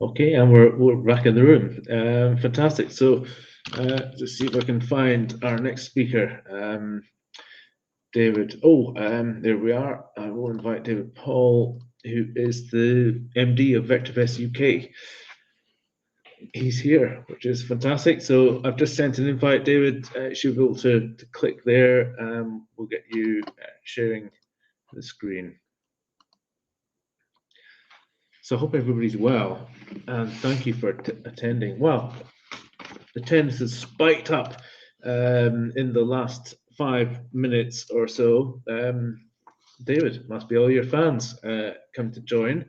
Okay, and we're back in the room. Fantastic. So, let's see if I can find our next speaker, David. Oh, there we are. I will invite David Paul, who is the MD of VectorVest UK. He's here, which is fantastic. So I've just sent an invite, David. You should be able to click there. We'll get you sharing the screen. So I hope everybody's well, and thank you for attending. Well, attendance has spiked up in the last 5 minutes or so. David, must be all your fans come to join.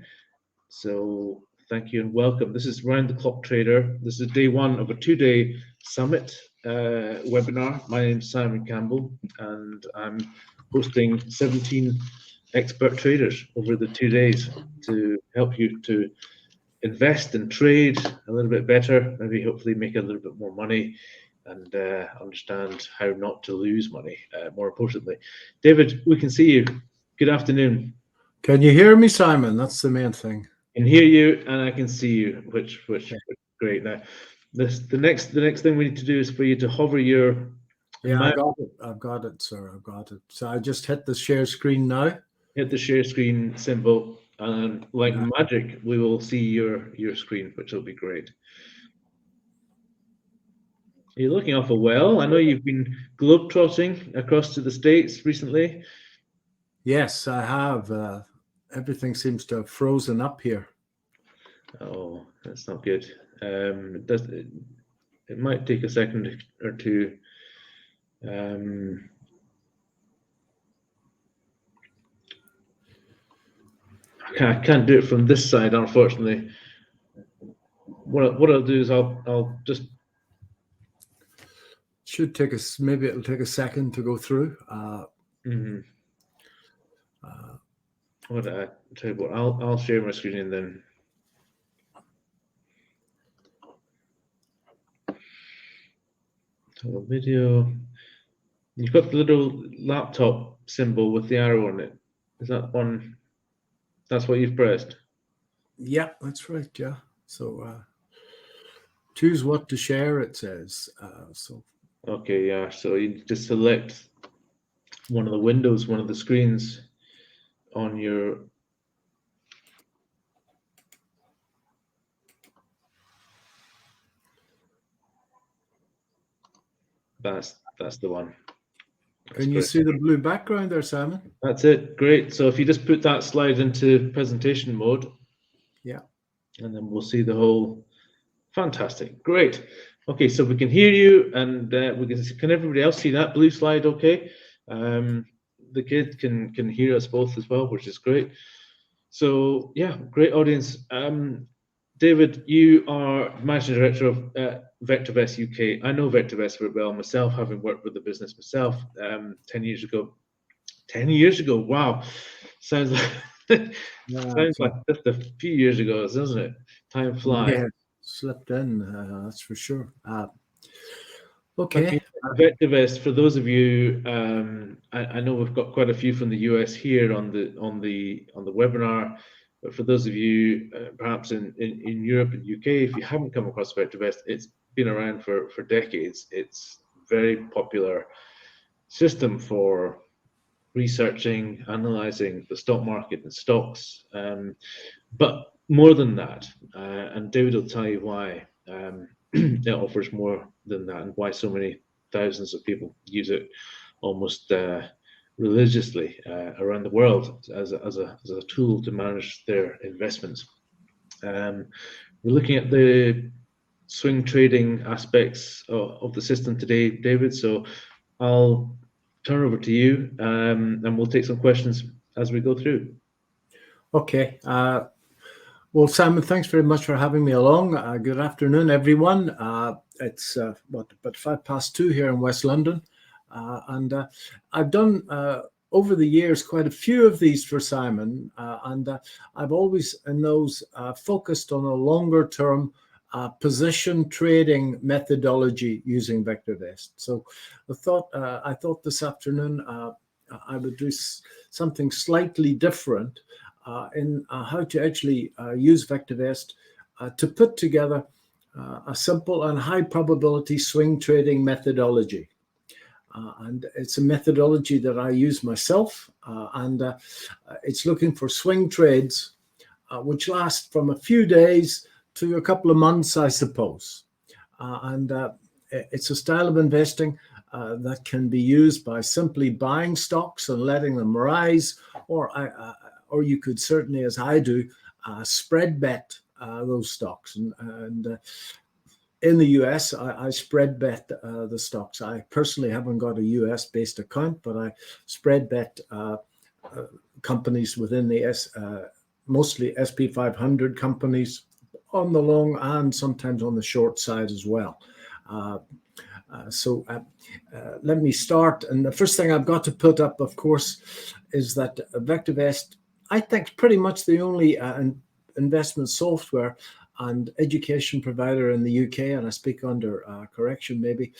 So thank you and welcome. This is Round the Clock Trader. This is day one of a 2-day summit webinar. My name's Simon Campbell, and I'm hosting 17 expert traders over the 2 days to help you to invest and trade a little bit better, maybe hopefully make a little bit more money, and understand how not to lose money, more importantly. David, we can see you. Good afternoon. Can you hear me, Simon? That's the main thing. I can hear you and I can see you, which is great. Now, the next thing we need to do is for you to hover your I got it. I've got it, sir. I've got it. So I just hit the share screen now. Hit the share screen symbol, and like magic, we will see your screen, which will be great. You're looking awful well. I know you've been globetrotting across to the States recently. Yes, I have. Everything seems to have frozen up here. Oh, that's not good. It might take a second or two. I can't do it from this side, unfortunately. What I'll do is I'll just. Should take us. Maybe it'll take a second to go through. What I tell you what, I'll share my screen and then. So video. You've got the little laptop symbol with the arrow on it. Is that on? That's what you've pressed? Yeah, that's right. Yeah. So choose what to share, it says. Okay, yeah. So you just select one of the windows, one of the screens on your. That's the one. Can you see the blue background there, Simon? That's it. Great. So if you just put that slide into presentation mode. Yeah. And then we'll see the whole. Fantastic. Great. Okay, so we can hear you, and can everybody else see that blue slide okay? The kid can hear us both as well, which is great. So yeah, great audience. David, you are Managing Director of VectorVest UK. I know VectorVest very well myself, having worked with the business myself 10 years ago. 10 years ago, wow. Sounds like sounds like just a few years ago, doesn't it? Time flies. Yeah, slipped in, that's for sure. Okay. VectorVest, for those of you, I know we've got quite a few from the US here on the webinar. But for those of you, perhaps in Europe and UK, if you haven't come across VectorVest, it's been around for decades. It's a very popular system for researching, analyzing the stock market and stocks. But more than that, and David will tell you why it offers more than that, and why so many thousands of people use it almost religiously around the world as a tool to manage their investments. We're looking at the swing trading aspects of the system today, David. So I'll turn over to you, and we'll take some questions as we go through. Okay. Well, Simon, thanks very much for having me along. Good afternoon, everyone. It's about 2:05 here in West London. And I've done, over the years, quite a few of these for Simon. And I've always, in those, focused on a longer term position trading methodology using VectorVest. So I thought this afternoon I would do something slightly different in how to actually use VectorVest to put together a simple and high probability swing trading methodology. And it's a methodology that I use myself, and it's looking for swing trades which last from a few days to a couple of months, I suppose. And it's a style of investing that can be used by simply buying stocks and letting them rise, or you could certainly, as I do, spread bet those stocks. And in the US, I spread bet the stocks. I personally haven't got a US-based account, but I spread bet companies within the mostly SP 500 companies on the long and sometimes on the short side as well. So let me start. And the first thing I've got to put up, of course, is that VectorVest, I think, pretty much the only investment software and education provider in the UK, and I speak under correction maybe,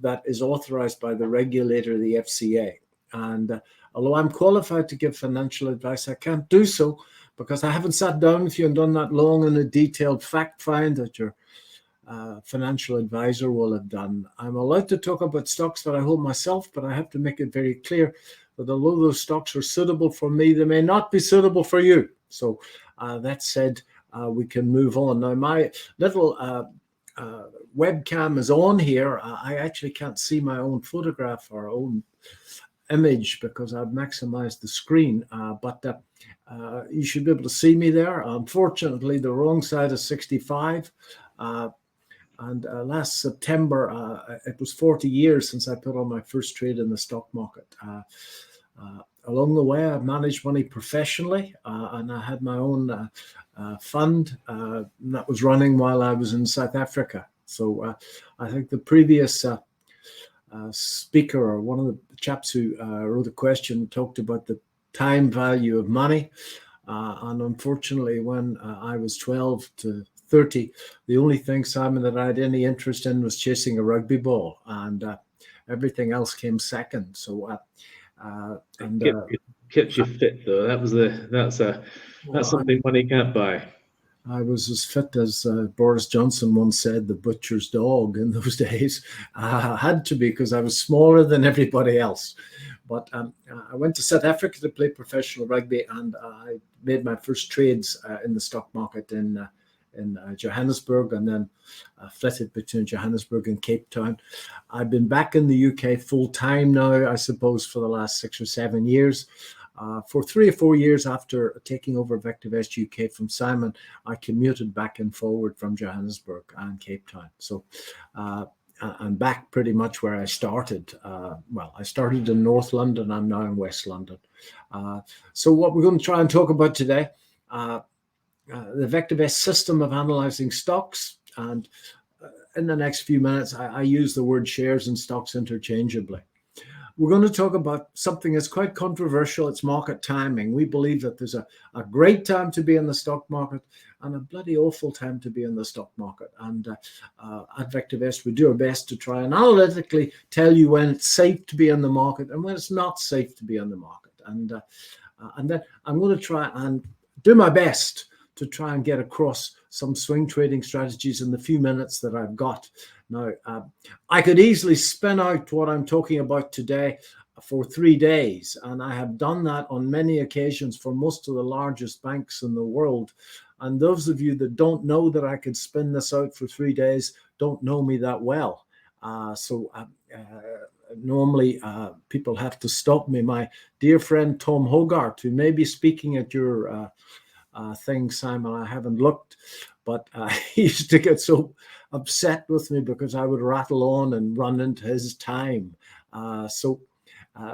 that is authorized by the regulator, the FCA. And although I'm qualified to give financial advice, I can't do so because I haven't sat down with you and done that long and a detailed fact find that your financial advisor will have done. I'm allowed to talk about stocks that I hold myself, but I have to make it very clear that although those stocks are suitable for me, they may not be suitable for you. So that said, we can move on. Now, my little webcam is on here. I actually can't see my own photograph or own image because I've maximized the screen, but you should be able to see me there. Unfortunately, the wrong side is 65. And last September, it was 40 years since I put on my first trade in the stock market. Along the way, I've managed money professionally, and I had my own fund that was running while I was in South Africa. So I think the previous speaker, or one of the chaps who wrote a question, talked about the time value of money. And unfortunately, when I was 12 to 30, the only thing, Simon, that I had any interest in was chasing a rugby ball, and everything else came second. So kept you fit though. That's something money can't buy. I was as fit as Boris Johnson once said, the butcher's dog in those days. I had to be because I was smaller than everybody else. But I went to South Africa to play professional rugby, and I made my first trades in the stock market in Johannesburg, and then flitted between Johannesburg and Cape Town. I've been back in the UK full time now, I suppose, for the last 6 or 7 years. For 3 or 4 years after taking over VectorVest UK from Simon, I commuted back and forward from Johannesburg and Cape Town. So I'm back pretty much where I started. Well, I started in North London. I'm now in West London. So what we're going to try and talk about today, the VectorVest system of analyzing stocks. And in the next few minutes, I use the word shares and stocks interchangeably. We're going to talk about something that's quite controversial. It's market timing. We believe that there's a great time to be in the stock market and a bloody awful time to be in the stock market. And at VectorVest, we do our best to try and analytically tell you when it's safe to be in the market and when it's not safe to be in the market. And then I'm going to try and do my best to try and get across some swing trading strategies in the few minutes that I've got. Now, I could easily spin out what I'm talking about today for 3 days, and I have done that on many occasions for most of the largest banks in the world. And those of you that don't know that I could spin this out for 3 days don't know me that well. Normally, people have to stop me. My dear friend Tom Hogarth, who may be speaking at your thing, Simon, I haven't looked, but he used to get so upset with me because I would rattle on and run into his time. So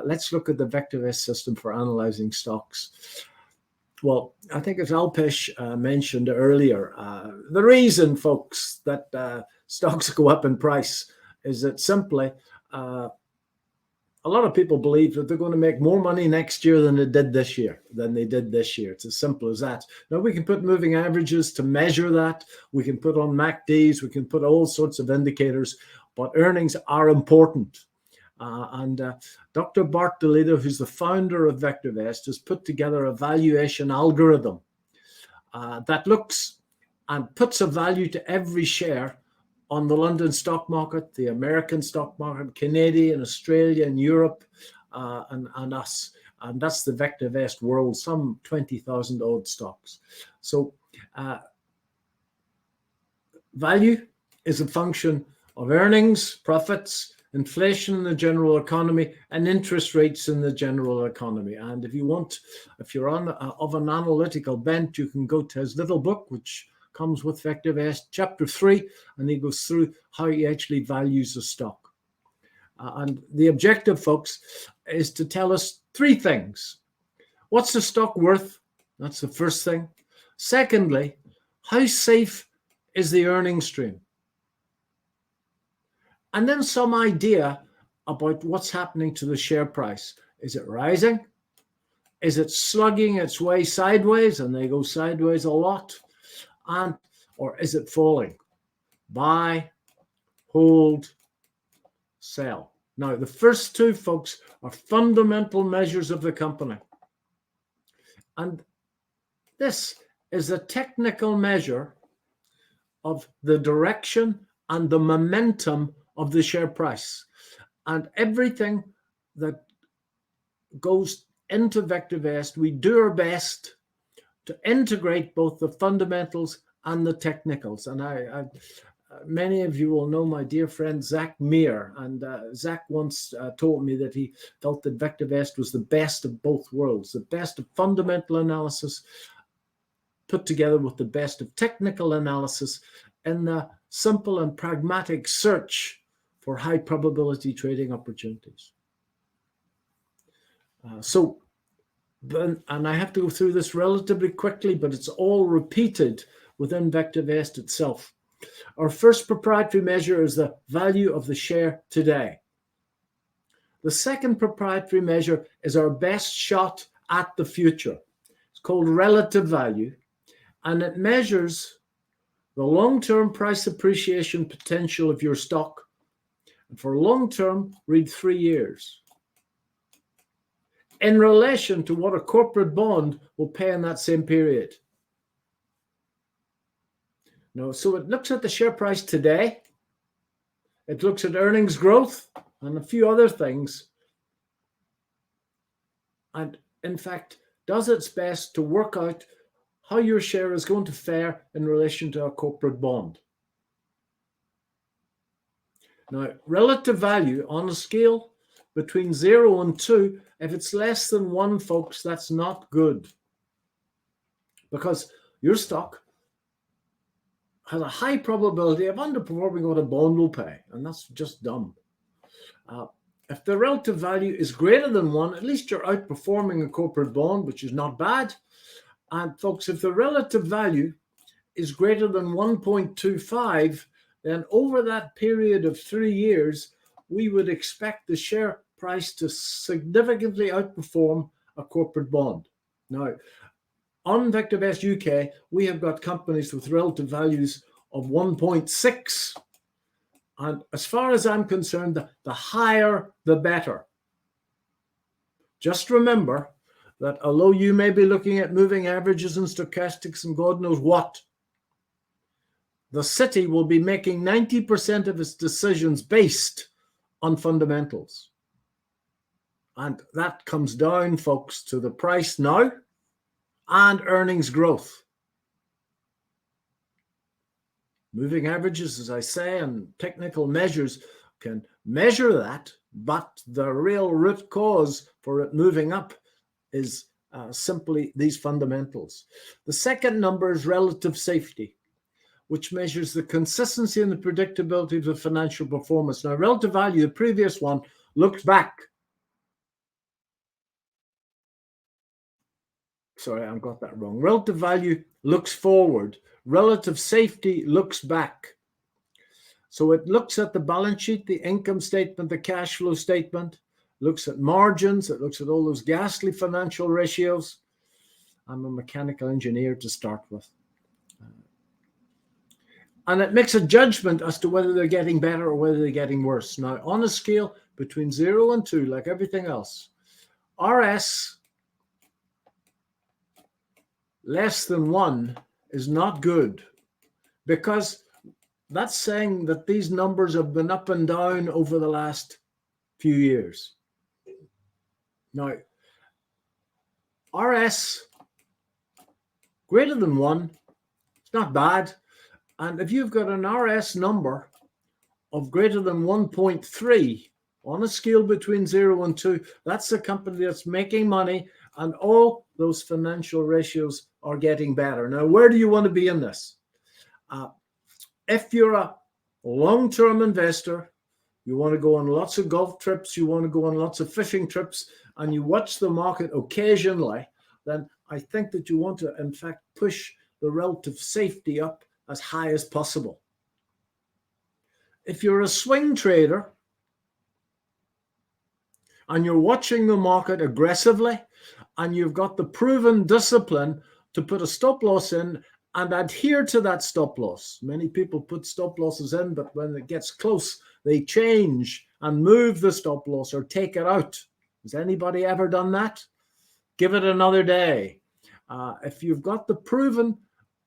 let's look at the VectorVest system for analyzing stocks. Well, I think as Alpesh mentioned earlier, the reason, folks, that stocks go up in price is that simply a lot of people believe that they're going to make more money next year than they did this year. It's as simple as that. Now, we can put moving averages to measure that. We can put on MACDs. We can put all sorts of indicators, but earnings are important. Dr. Bart DeLito, who's the founder of VectorVest, has put together a valuation algorithm that looks and puts a value to every share on the London stock market, the American stock market, Canadian, Australian, Europe, and us. And that's the VectorVest world, some 20,000 odd stocks. So value is a function of earnings, profits, inflation in the general economy, and interest rates in the general economy. And if you're of an analytical bent, you can go to his little book, which comes with VectorVest, chapter 3, and he goes through how he actually values a stock. And the objective, folks, is to tell us three things. What's the stock worth? That's the first thing. Secondly, how safe is the earning stream? And then some idea about what's happening to the share price. Is it rising? Is it slugging its way sideways, and they go sideways a lot? Or is it falling? Buy, hold, sell. Now, the first two, folks, are fundamental measures of the company. And this is a technical measure of the direction and the momentum of the share price. And everything that goes into VectorVest, we do our best to integrate both the fundamentals and the technicals. And many of you will know my dear friend Zach Meir, and Zach once told me that he felt that VectorVest was the best of both worlds, the best of fundamental analysis put together with the best of technical analysis in the simple and pragmatic search for high probability trading opportunities. And I have to go through this relatively quickly, but it's all repeated within VectorVest itself. Our first proprietary measure is the value of the share today. The second proprietary measure is our best shot at the future. It's called relative value, and it measures the long-term price appreciation potential of your stock. And for long-term, read 3 years, in relation to what a corporate bond will pay in that same period. No, so it looks at the share price today, it looks at earnings growth and a few other things, and in fact does its best to work out how your share is going to fare in relation to a corporate bond. Now, relative value on a scale between 0 and 2, if it's less than 1, folks, that's not good, because your stock has a high probability of underperforming what a bond will pay, and that's just dumb. If the relative value is greater than 1, at least you're outperforming a corporate bond, which is not bad. And folks, if the relative value is greater than 1.25, then over that period of 3 years, we would expect the share price to significantly outperform a corporate bond. Now, on VectorVest UK, we have got companies with relative values of 1.6. And as far as I'm concerned, the higher, the better. Just remember that although you may be looking at moving averages and stochastics and God knows what, the city will be making 90% of its decisions based on fundamentals. And that comes down, folks, to the price now and earnings growth. Moving averages, as I say, and technical measures can measure that, but the real root cause for it moving up is simply these fundamentals. The second number is relative safety, which measures the consistency and the predictability of the financial performance. Now, relative value, the previous one, looks back. Sorry, I've got that wrong. Relative value looks forward. Relative safety looks back. So it looks at the balance sheet, the income statement, the cash flow statement, looks at margins, it looks at all those ghastly financial ratios. I'm a mechanical engineer to start with. And it makes a judgment as to whether they're getting better or whether they're getting worse. Now, on a scale between 0 and 2, like everything else, RS less than 1 is not good. because that's saying that these numbers have been up and down over the last few years. Now, RS greater than 1, it's not bad. And if you've got an RS number of greater than 1.3 on a scale between 0 and 2, that's the company that's making money, and all those financial ratios are getting better. Now, where do you want to be in this? If you're a long-term investor, you want to go on lots of golf trips, you want to go on lots of fishing trips, and you watch the market occasionally, then I think that you want to, in fact, push the relative safety up as high as possible. If you're a swing trader and you're watching the market aggressively and you've got the proven discipline to put a stop loss in and adhere to that stop loss. Many people put stop losses in, but when it gets close, they change and move the stop loss or take it out. Has anybody ever done that? Give it another day. If you've got the proven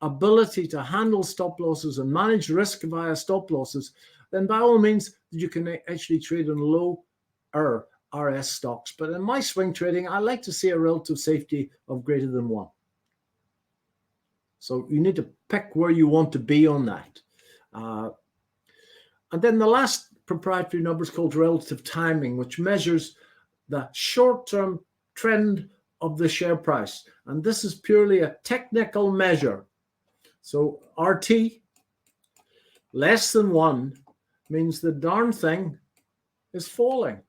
ability to handle stop losses and manage risk via stop losses, then by all means, you can actually trade in lower RS stocks. But in my swing trading, I like to see a relative safety of greater than 1. So you need to pick where you want to be on that. And then the last proprietary number is called relative timing, which measures the short-term trend of the share price. And this is purely a technical measure. So RT less than 1 means the darn thing is falling.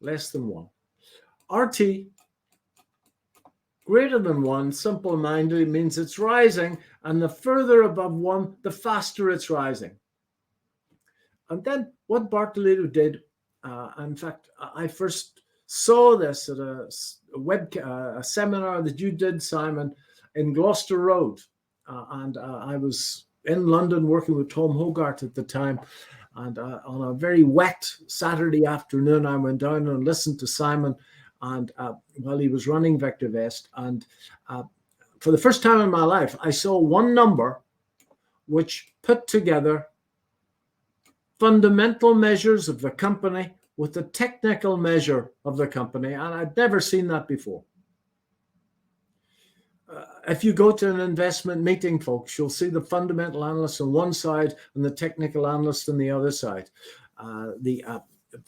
Less than 1. RT greater than 1, simple-minded, means it's rising, and the further above 1, the faster it's rising. And then what Bartolito did, in fact, I first saw this at a seminar that you did, Simon, in Gloucester Road. And I was in London working with Tom Hogarth at the time. And on a very wet Saturday afternoon, I went down and listened to Simon and while he was running VectorVest. And for the first time in my life, I saw one number which put together fundamental measures of the company with the technical measure of the company. And I'd never seen that before. If you go to an investment meeting, folks, you'll see the fundamental analyst on one side and the technical analyst on the other side. The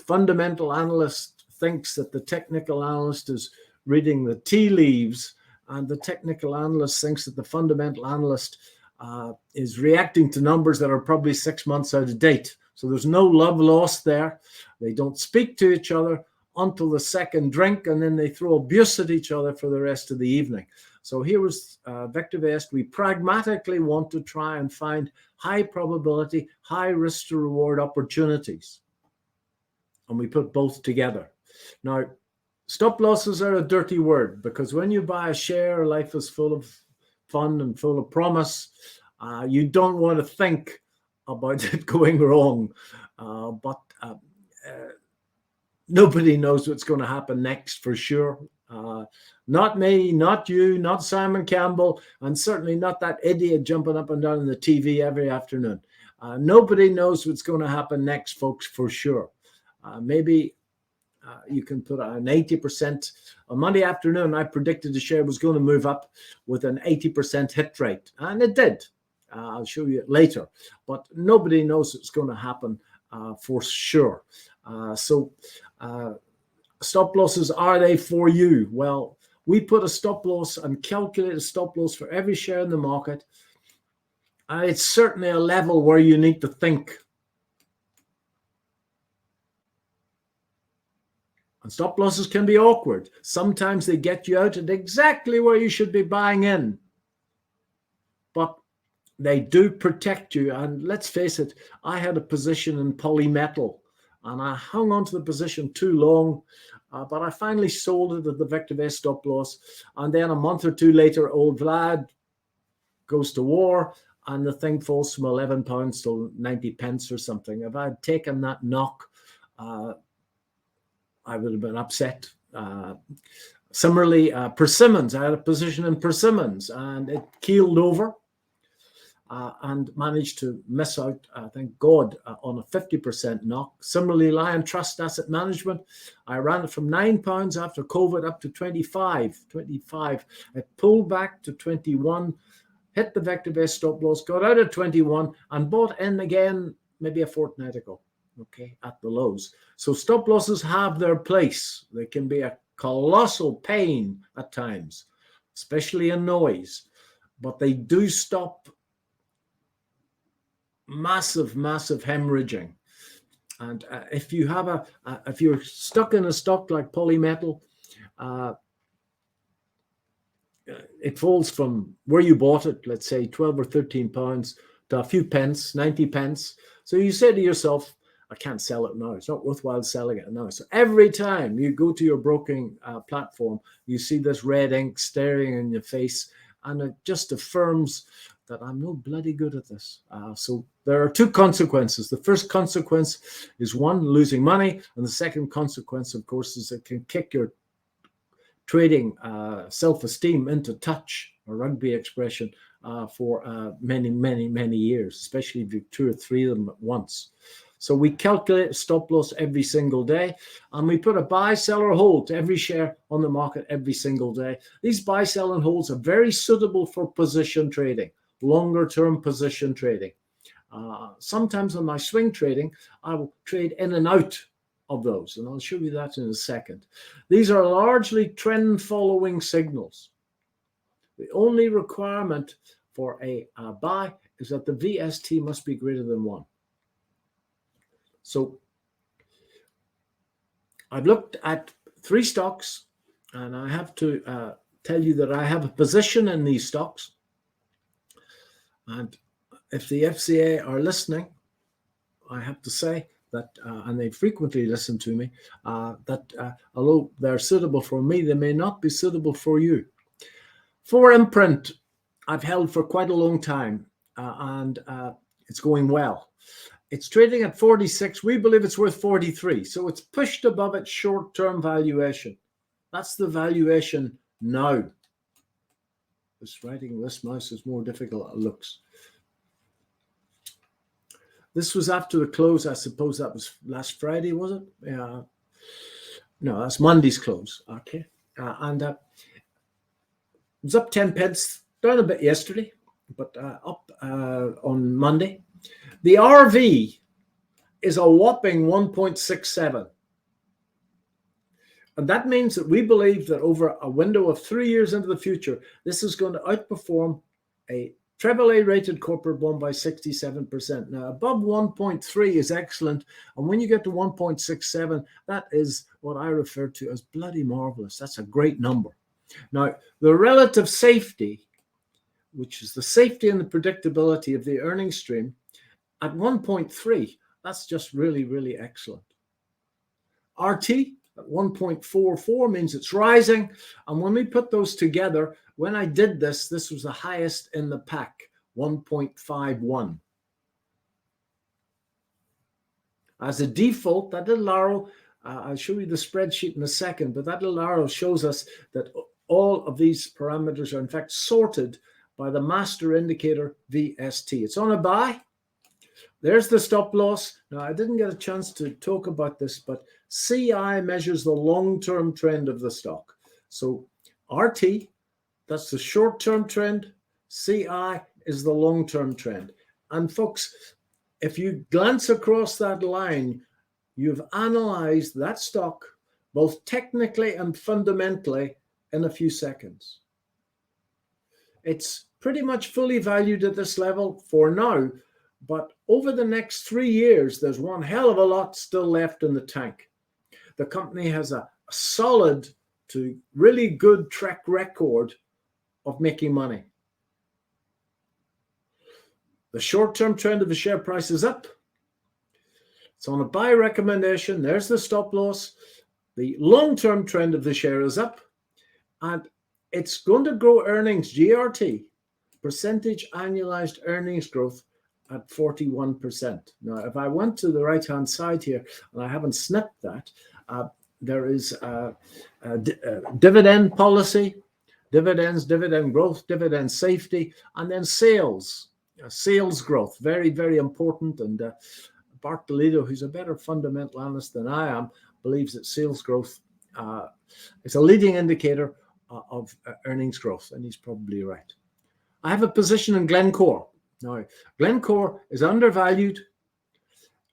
fundamental analyst thinks that the technical analyst is reading the tea leaves, and the technical analyst thinks that the fundamental analyst is reacting to numbers that are probably 6 months out of date. So there's no love lost there. They don't speak to each other until the second drink, and then they throw abuse at each other for the rest of the evening. So here was VectorVest. We pragmatically want to try and find high probability, high risk to reward opportunities. And we put both together. Now, stop losses are a dirty word, because when you buy a share, life is full of fun and full of promise. You don't want to think about it going wrong. But nobody knows what's going to happen next for sure. Not me, not you, not Simon Campbell, and certainly not that idiot jumping up and down on the TV every afternoon. Nobody knows what's going to happen next, folks, for sure. Maybe you can put an 80%. On Monday afternoon, I predicted the share was going to move up with an 80% hit rate, and it did. I'll show you it later. But nobody knows what's going to happen for sure. Stop losses, are they for you? Well, we put a stop loss and calculate a stop loss for every share in the market. It's certainly a level where you need to think. And stop losses can be awkward. Sometimes they get you out at exactly where you should be buying in. But they do protect you. And let's face it, I had a position in polymetal, and I hung on to the position too long, but I finally sold it at the VectorVest stop loss. And then a month or two later, old Vlad goes to war, and the thing falls from £11 to 90 pence or something. If I had taken that knock, I would have been upset. Similarly, Persimmons, I had a position in Persimmons, and it keeled over. and managed to miss out, thank God, on a 50% knock. Similarly, Lion Trust Asset Management, I ran it from £9 after COVID up to 25. It pulled back to 21, hit the VectorVest stop loss, got out at 21 and bought in again maybe a fortnight ago, okay, at the lows. So stop losses have their place. They can be a colossal pain at times, especially in noise, but they do stop massive hemorrhaging. And if you have if you're stuck in a stock like Polymetal, it falls from where you bought it, let's say 12 or 13 pounds, to a few pence, 90 pence. So you say to yourself, I can't sell it now. It's not worthwhile selling it now. So every time you go to your broking platform, you see this red ink staring in your face, and it just affirms that I'm no bloody good at this. So there are two consequences. The first consequence is, one, losing money. And the second consequence, of course, is it can kick your trading self-esteem into touch, a rugby expression, for many years, especially if you have 2 or 3 of them at once. So we calculate stop loss every single day, and we put a buy, sell, or hold to every share on the market every single day. These buy, sell, and holds are very suitable for position trading, longer-term position trading. Sometimes on my swing trading, I will trade in and out of those, and I'll show you that in a second. These are largely trend-following signals. The only requirement for a buy is that the VST must be greater than 1. So I've looked at 3 stocks, and I have to tell you that I have a position in these stocks. And if the FCA are listening, I have to say that, and they frequently listen to me, that although they're suitable for me, they may not be suitable for you. For Imprint, I've held for quite a long time, and it's going well. It's trading at 46. We believe it's worth 43. So it's pushed above its short-term valuation. That's the valuation now. This writing this mouse is more difficult than it looks. This was after the close. I suppose that was last Friday, was it? No, that's Monday's close. Okay. And it was up 10 pence, down a bit yesterday, but up on Monday. The RV is a whopping 1.67. And that means that we believe that over a window of 3 years into the future, this is going to outperform a AAA rated corporate bond by 67%. Now, above 1.3 is excellent. And when you get to 1.67, that is what I refer to as bloody marvelous. That's a great number. Now, the relative safety, which is the safety and the predictability of the earnings stream, at 1.3, that's just really excellent. RT at 1.44 means it's rising. And when we put those together, when I did this, this was the highest in the pack, 1.51. As a default, that little arrow, I'll show you the spreadsheet in a second, but that little arrow shows us that all of these parameters are in fact sorted by the master indicator VST. It's on a buy. There's the stop loss. Now, I didn't get a chance to talk about this, but CI measures the long-term trend of the stock. So RT, that's the short-term trend. CI is the long-term trend. And folks, if you glance across that line, you've analyzed that stock both technically and fundamentally in a few seconds. It's pretty much fully valued at this level for now, but over the next 3 years, there's one hell of a lot still left in the tank. The company has a solid to really good track record of making money. The short-term trend of the share price is up. It's on a buy recommendation. There's the stop loss. The long-term trend of the share is up. And it's going to grow earnings, GRT, percentage annualized earnings growth, at 41%. Now, if I went to the right-hand side here, and I haven't snipped that, there is a dividend policy, dividends, dividend growth, dividend safety, and then sales. Sales growth, very, very important. And Bart Toledo, who's a better fundamental analyst than I am, believes that sales growth is a leading indicator of earnings growth, and he's probably right. I have a position in Glencore. Now, Glencore is undervalued.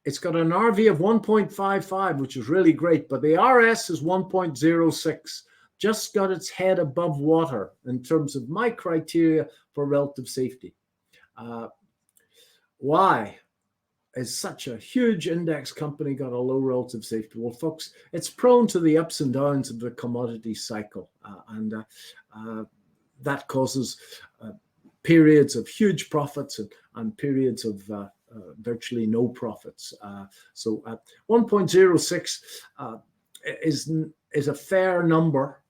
It's got an RV of 1.55, which is really great, but the RS is 1.06. Just got its head above water in terms of my criteria for relative safety. Why is such a huge index company got a low relative safety? Well, folks, it's prone to the ups and downs of the commodity cycle, and that causes periods of huge profits and periods of virtually no profits. So 1.06 is a fair number,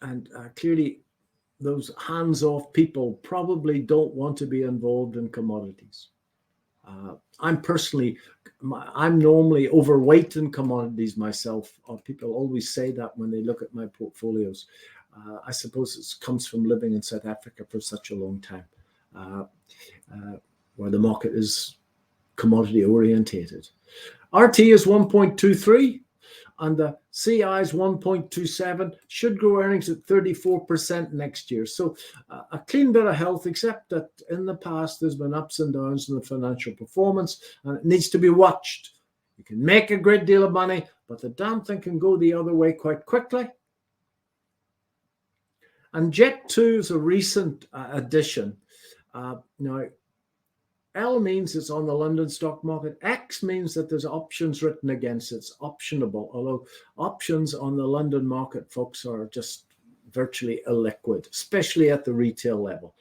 and clearly those hands-off people probably don't want to be involved in commodities. I'm normally overweight in commodities myself. People always say that when they look at my portfolios. I suppose it comes from living in South Africa for such a long time, where the market is commodity orientated. RT is 1.23 and the CI is 1.27, should grow earnings at 34% next year. So a clean bit of health, except that in the past there's been ups and downs in the financial performance, and it needs to be watched. You can make a great deal of money, but the damn thing can go the other way quite quickly. And Jet2 is a recent addition. Now, L means it's on the London stock market. X means that there's options written against it. It's optionable, although options on the London market, folks, are just virtually illiquid, especially at the retail level.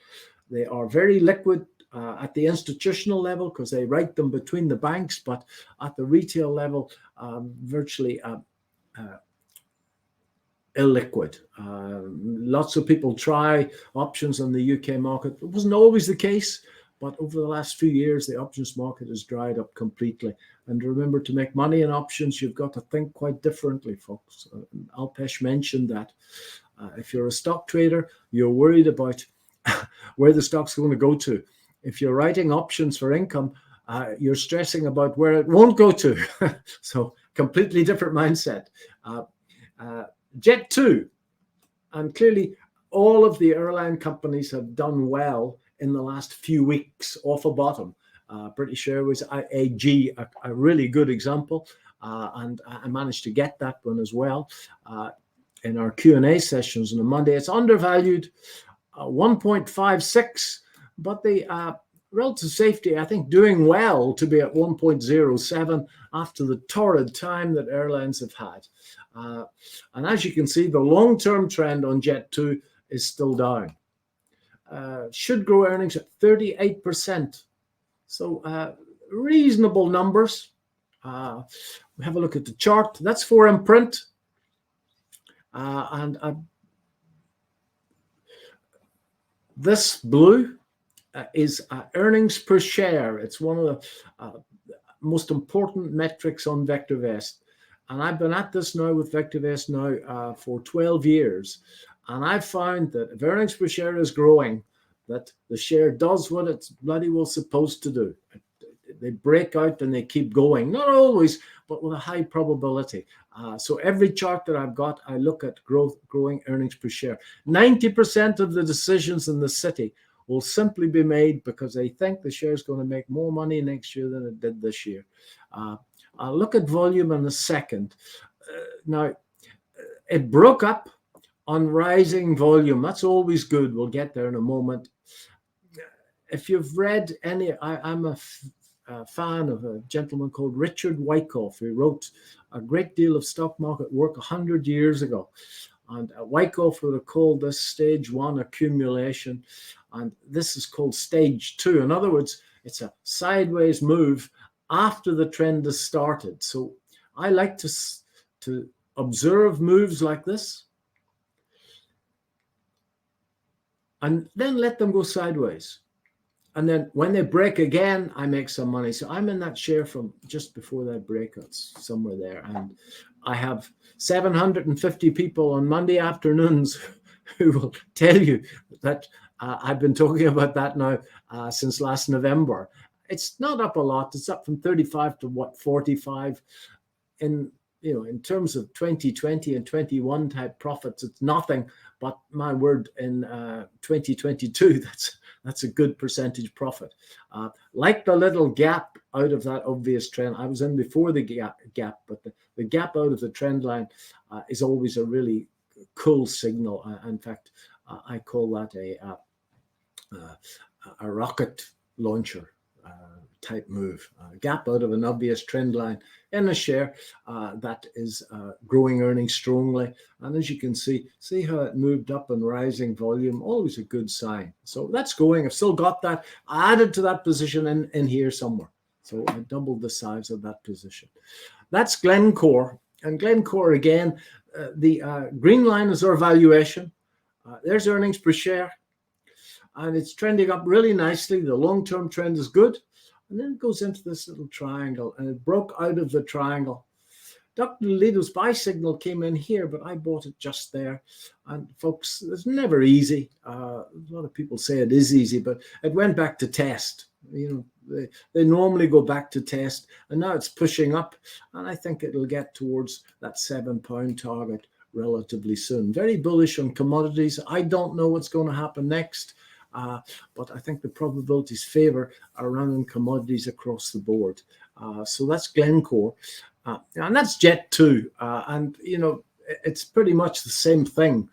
They are very liquid at the institutional level because they write them between the banks, but at the retail level, virtually illiquid. Lots of people try options on the UK market. It wasn't always the case, but over the last few years, the options market has dried up completely. And remember, to make money in options, you've got to think quite differently, folks. Alpesh mentioned that. If you're a stock trader, you're worried about where the stock's going to go to. If you're writing options for income, you're stressing about where it won't go to. So completely different mindset. Jet2, and clearly all of the airline companies have done well in the last few weeks off a bottom. British Airways, IAG, a really good example, and I managed to get that one as well in our Q&A sessions on a Monday. It's undervalued, 1.56, but the relative safety, I think, doing well to be at 1.07 after the torrid time that airlines have had. And as you can see, the long-term trend on Jet2 is still down. Should grow earnings at 38%. So reasonable numbers. We have a look at the chart. That's for imprint. And this blue is earnings per share. It's one of the most important metrics on VectorVest. And I've been at this now with VectorVest now for 12 years. And I've found that if earnings per share is growing, that the share does what it's bloody well supposed to do. They break out and they keep going. Not always, but with a high probability. So every chart that I've got, I look at growing earnings per share. 90% of the decisions in the city will simply be made because they think the share is going to make more money next year than it did this year. I'll look at volume in a second. Now, it broke up on rising volume. That's always good. We'll get there in a moment. If you've read any, I'm a fan of a gentleman called Richard Wyckoff, who wrote a great deal of stock market work 100 years ago. And Wyckoff would have called this stage 1 accumulation. And this is called stage 2. In other words, it's a sideways move after the trend has started. So I like to observe moves like this and then let them go sideways. And then when they break again, I make some money. So I'm in that share from just before that breakout, somewhere there. And I have 750 people on Monday afternoons who will tell you that I've been talking about that now since last November. It's not up a lot. It's up from 35 to 45. In terms of 2020 and 21 type profits, it's nothing. But my word, in 2022, that's a good percentage profit. Like the little gap out of that obvious trend, I was in before the gap, but the gap out of the trend line is always a really cool signal. In fact, I call that a rocket launcher type move. Gap out of an obvious trend line in a share that is growing earnings strongly. And as you can see how it moved up and rising volume, always a good sign. So that's going. I've still got that. I added to that position in here somewhere. So I doubled the size of that position. That's Glencore. And Glencore, again, the green line is our valuation. There's earnings per share. And it's trending up really nicely. The long-term trend is good. And then it goes into this little triangle, and it broke out of the triangle. Dr. Lido's buy signal came in here, but I bought it just there. And folks, it's never easy. A lot of people say it is easy, but it went back to test. They normally go back to test, and now it's pushing up. And I think it'll get towards that £7 target relatively soon. Very bullish on commodities. I don't know what's going to happen next. But I think the probabilities favor around commodities across the board. So that's Glencore. And that's Jet 2. And, it's pretty much the same thing.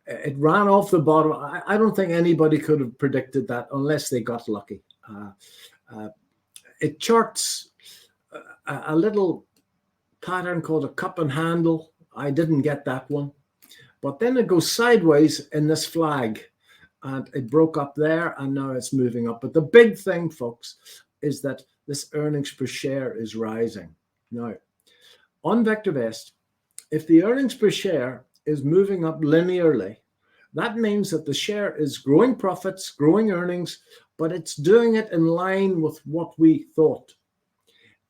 It ran off the bottom. I don't think anybody could have predicted that unless they got lucky. It charts a little pattern called a cup and handle. I didn't get that one. But then it goes sideways in this flag. And it broke up there, and now it's moving up. But the big thing, folks, is that this earnings per share is rising. Now, on VectorVest, if the earnings per share is moving up linearly, that means that the share is growing profits, growing earnings, but it's doing it in line with what we thought.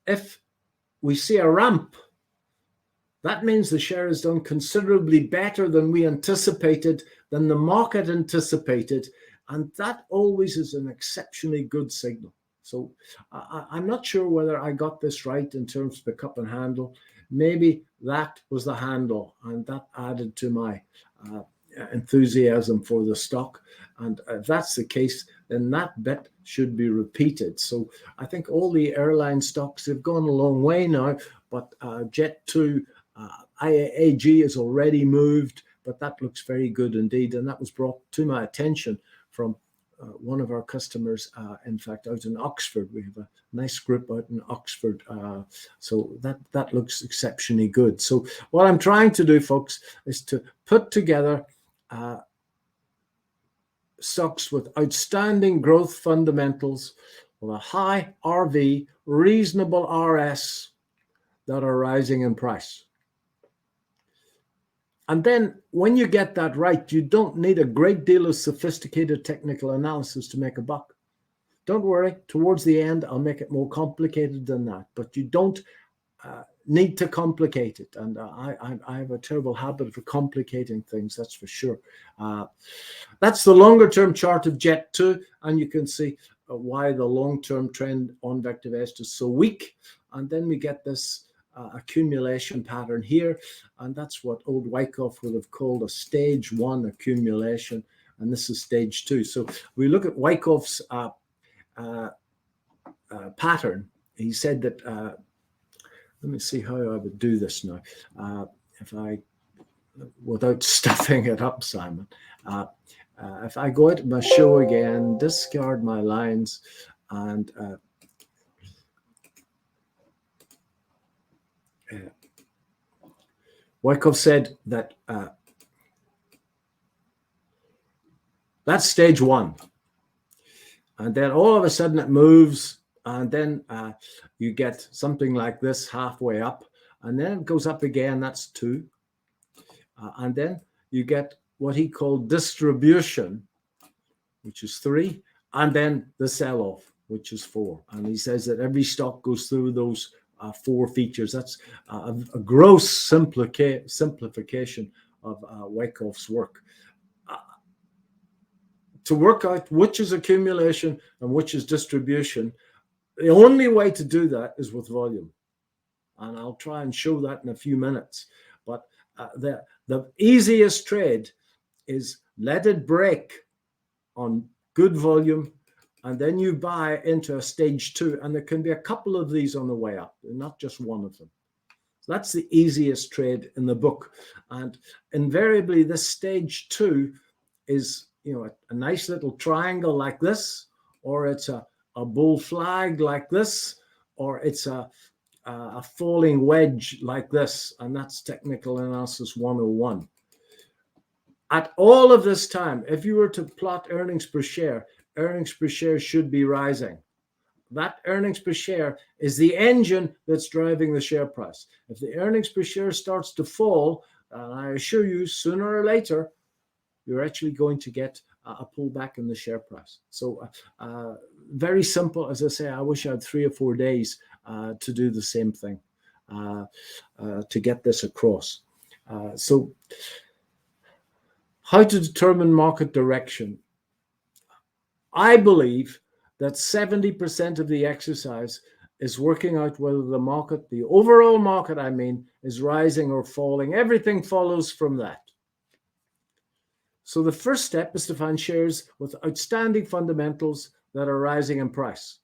If we see a ramp, that means the share has done considerably better than we anticipated, than the market anticipated, and that always is an exceptionally good signal. So I'm not sure whether I got this right in terms of the cup and handle. Maybe that was the handle, and that added to my enthusiasm for the stock. And if that's the case, then that bet should be repeated. So I think all the airline stocks have gone a long way now, but Jet 2, IAG has already moved, but that looks very good indeed. And that was brought to my attention from one of our customers, in fact, out in Oxford. We have a nice group out in Oxford. So that looks exceptionally good. So what I'm trying to do, folks, is to put together stocks with outstanding growth fundamentals, with a high RV, reasonable RS that are rising in price. And then when you get that right, you don't need a great deal of sophisticated technical analysis to make a buck. Don't worry, towards the end, I'll make it more complicated than that. But you don't need to complicate it. And I have a terrible habit of complicating things, that's for sure. That's the longer term chart of Jet 2. And you can see why the long-term trend on VectorVest is so weak. And then we get this accumulation pattern here, and that's what old Wyckoff would have called a stage 1 accumulation, and this is stage 2. So we look at Wyckoff's pattern. He said that let me see how I would do this now, if I, without stuffing it up, Simon. If I go out my show again, discard my lines, and Wyckoff said that that's stage 1. And then all of a sudden it moves, and then you get something like this halfway up, and then it goes up again, that's 2. And then you get what he called distribution, which is 3, and then the sell-off, which is 4. And he says that every stock goes through those 4 features. That's a gross simplification of Wyckoff's work. to work out which is accumulation and which is distribution, the only way to do that is with volume. And I'll try and show that in a few minutes. But the easiest trade is let it break on good volume, and then you buy into a stage 2. And there can be a couple of these on the way up, not just one of them. So that's the easiest trade in the book. And invariably, this stage 2 is, a nice little triangle like this, or it's a bull flag like this, or it's a falling wedge like this, and that's Technical Analysis 101. At all of this time, if you were to plot earnings per share should be rising. That earnings per share is the engine that's driving the share price. If the earnings per share starts to fall, I assure you, sooner or later, you're actually going to get a pullback in the share price. So very simple. As I say, I wish I had 3 or 4 days to do the same thing, to get this across. So how to determine market direction? I believe that 70% of the exercise is working out whether the market, the overall market, is rising or falling. Everything follows from that. So the first step is to find shares with outstanding fundamentals that are rising in price.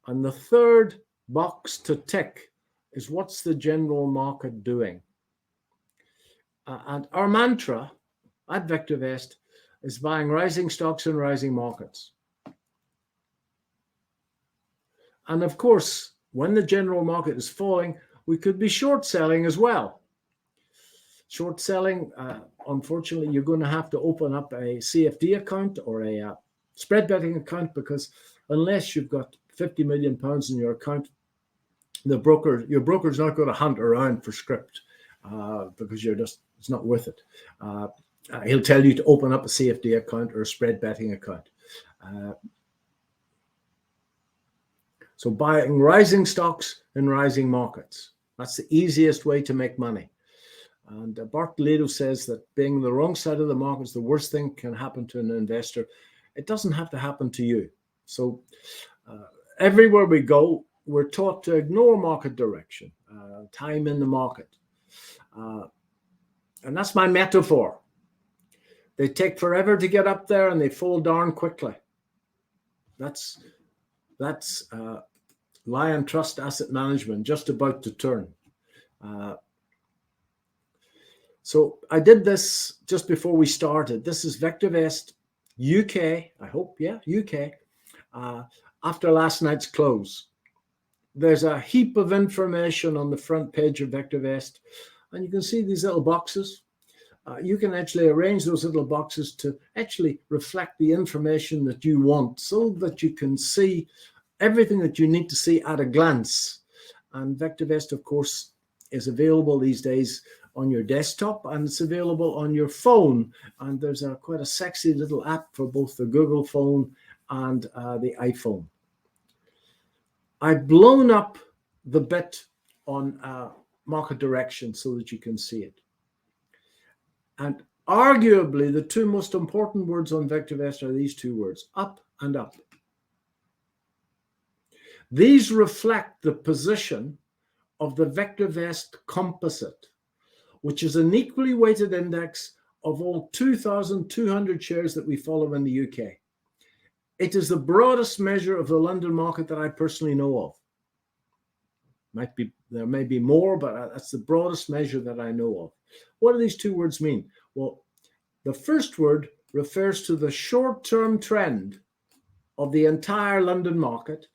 And the third box to tick is what's the general market doing? And our mantra at VectorVest is buying rising stocks and rising markets. And of course, when the general market is falling, we could be short selling as well. Short selling, unfortunately, you're going to have to open up a CFD account or a spread betting account, because unless you've got 50 million pounds in your account, your broker's not going to hunt around for script because it's not worth it. He'll tell you to open up a CFD account or a spread betting account. So buying rising stocks in rising markets. That's the easiest way to make money. And Bart Toledo says that being on the wrong side of the market is the worst thing can happen to an investor. It doesn't have to happen to you. So everywhere we go, we're taught to ignore market direction, time in the market. And that's my metaphor. They take forever to get up there and they fall darn quickly. That's Lion Trust Asset Management, just about to turn. So I did this just before we started. This is VectorVest UK, I hope, yeah, UK, after last night's close. There's a heap of information on the front page of VectorVest, and you can see these little boxes. You can actually arrange those little boxes to actually reflect the information that you want, so that you can see everything that you need to see at a glance. And VectorVest, of course, is available these days on your desktop, and it's available on your phone. And there's quite a sexy little app for both the Google phone and the iPhone. I've blown up the bit on market direction so that you can see it. And arguably, the two most important words on VectorVest are these two words, up and up. These reflect the position of the VectorVest composite, which is an equally weighted index of all 2,200 shares that we follow in the UK. It is the broadest measure of the London market that I personally know of. There may be more, but that's the broadest measure that I know of. What do these two words mean? Well, the first word refers to the short-term trend of the entire London market,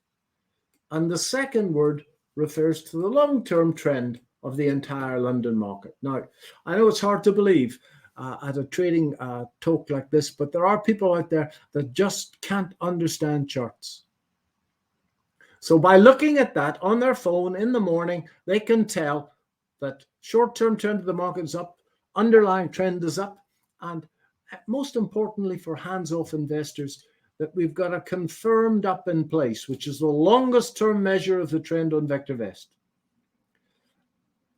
and the second word refers to the long-term trend of the entire London market. Now, I know it's hard to believe at a trading talk like this, but there are people out there that just can't understand charts. So by looking at that on their phone in the morning, they can tell that short-term trend of the market is up, underlying trend is up, and most importantly for hands-off investors, that we've got a confirmed up in place, which is the longest term measure of the trend on VectorVest.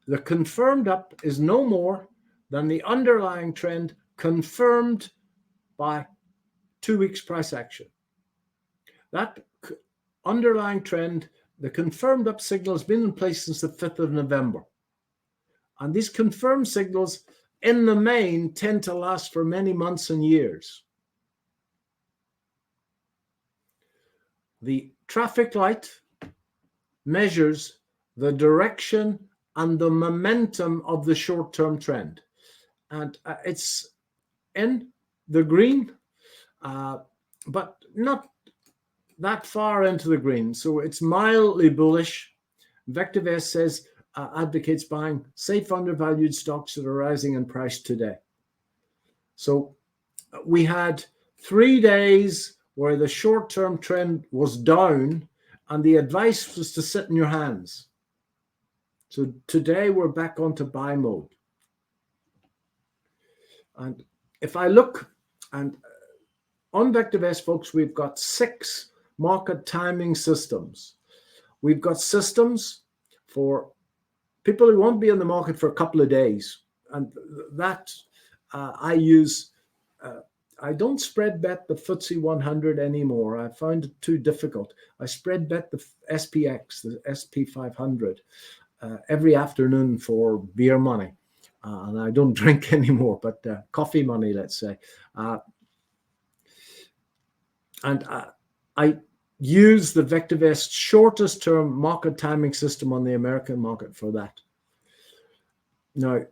The confirmed up is no more than the underlying trend confirmed by 2 weeks price action. That underlying trend, the confirmed up signal, has been in place since the 5th of November. And these confirmed signals, in the main, tend to last for many months and years. The traffic light measures the direction and the momentum of the short-term trend. And it's in the green, but not that far into the green. So it's mildly bullish. VectorVest says, advocates buying safe undervalued stocks that are rising in price today. So we had 3 days where the short-term trend was down and the advice was to sit in your hands. So today we're back onto buy mode. And if I look, and on VectorVest, folks, we've got 6 market timing systems. We've got systems for people who won't be in the market for a couple of days. And that I use. I don't spread bet the FTSE 100 anymore. I found it too difficult. I spread bet the SPX, the SP 500, every afternoon for beer money. And I don't drink anymore, but coffee money, let's say. And I use the VectorVest shortest term market timing system on the American market for that. Now,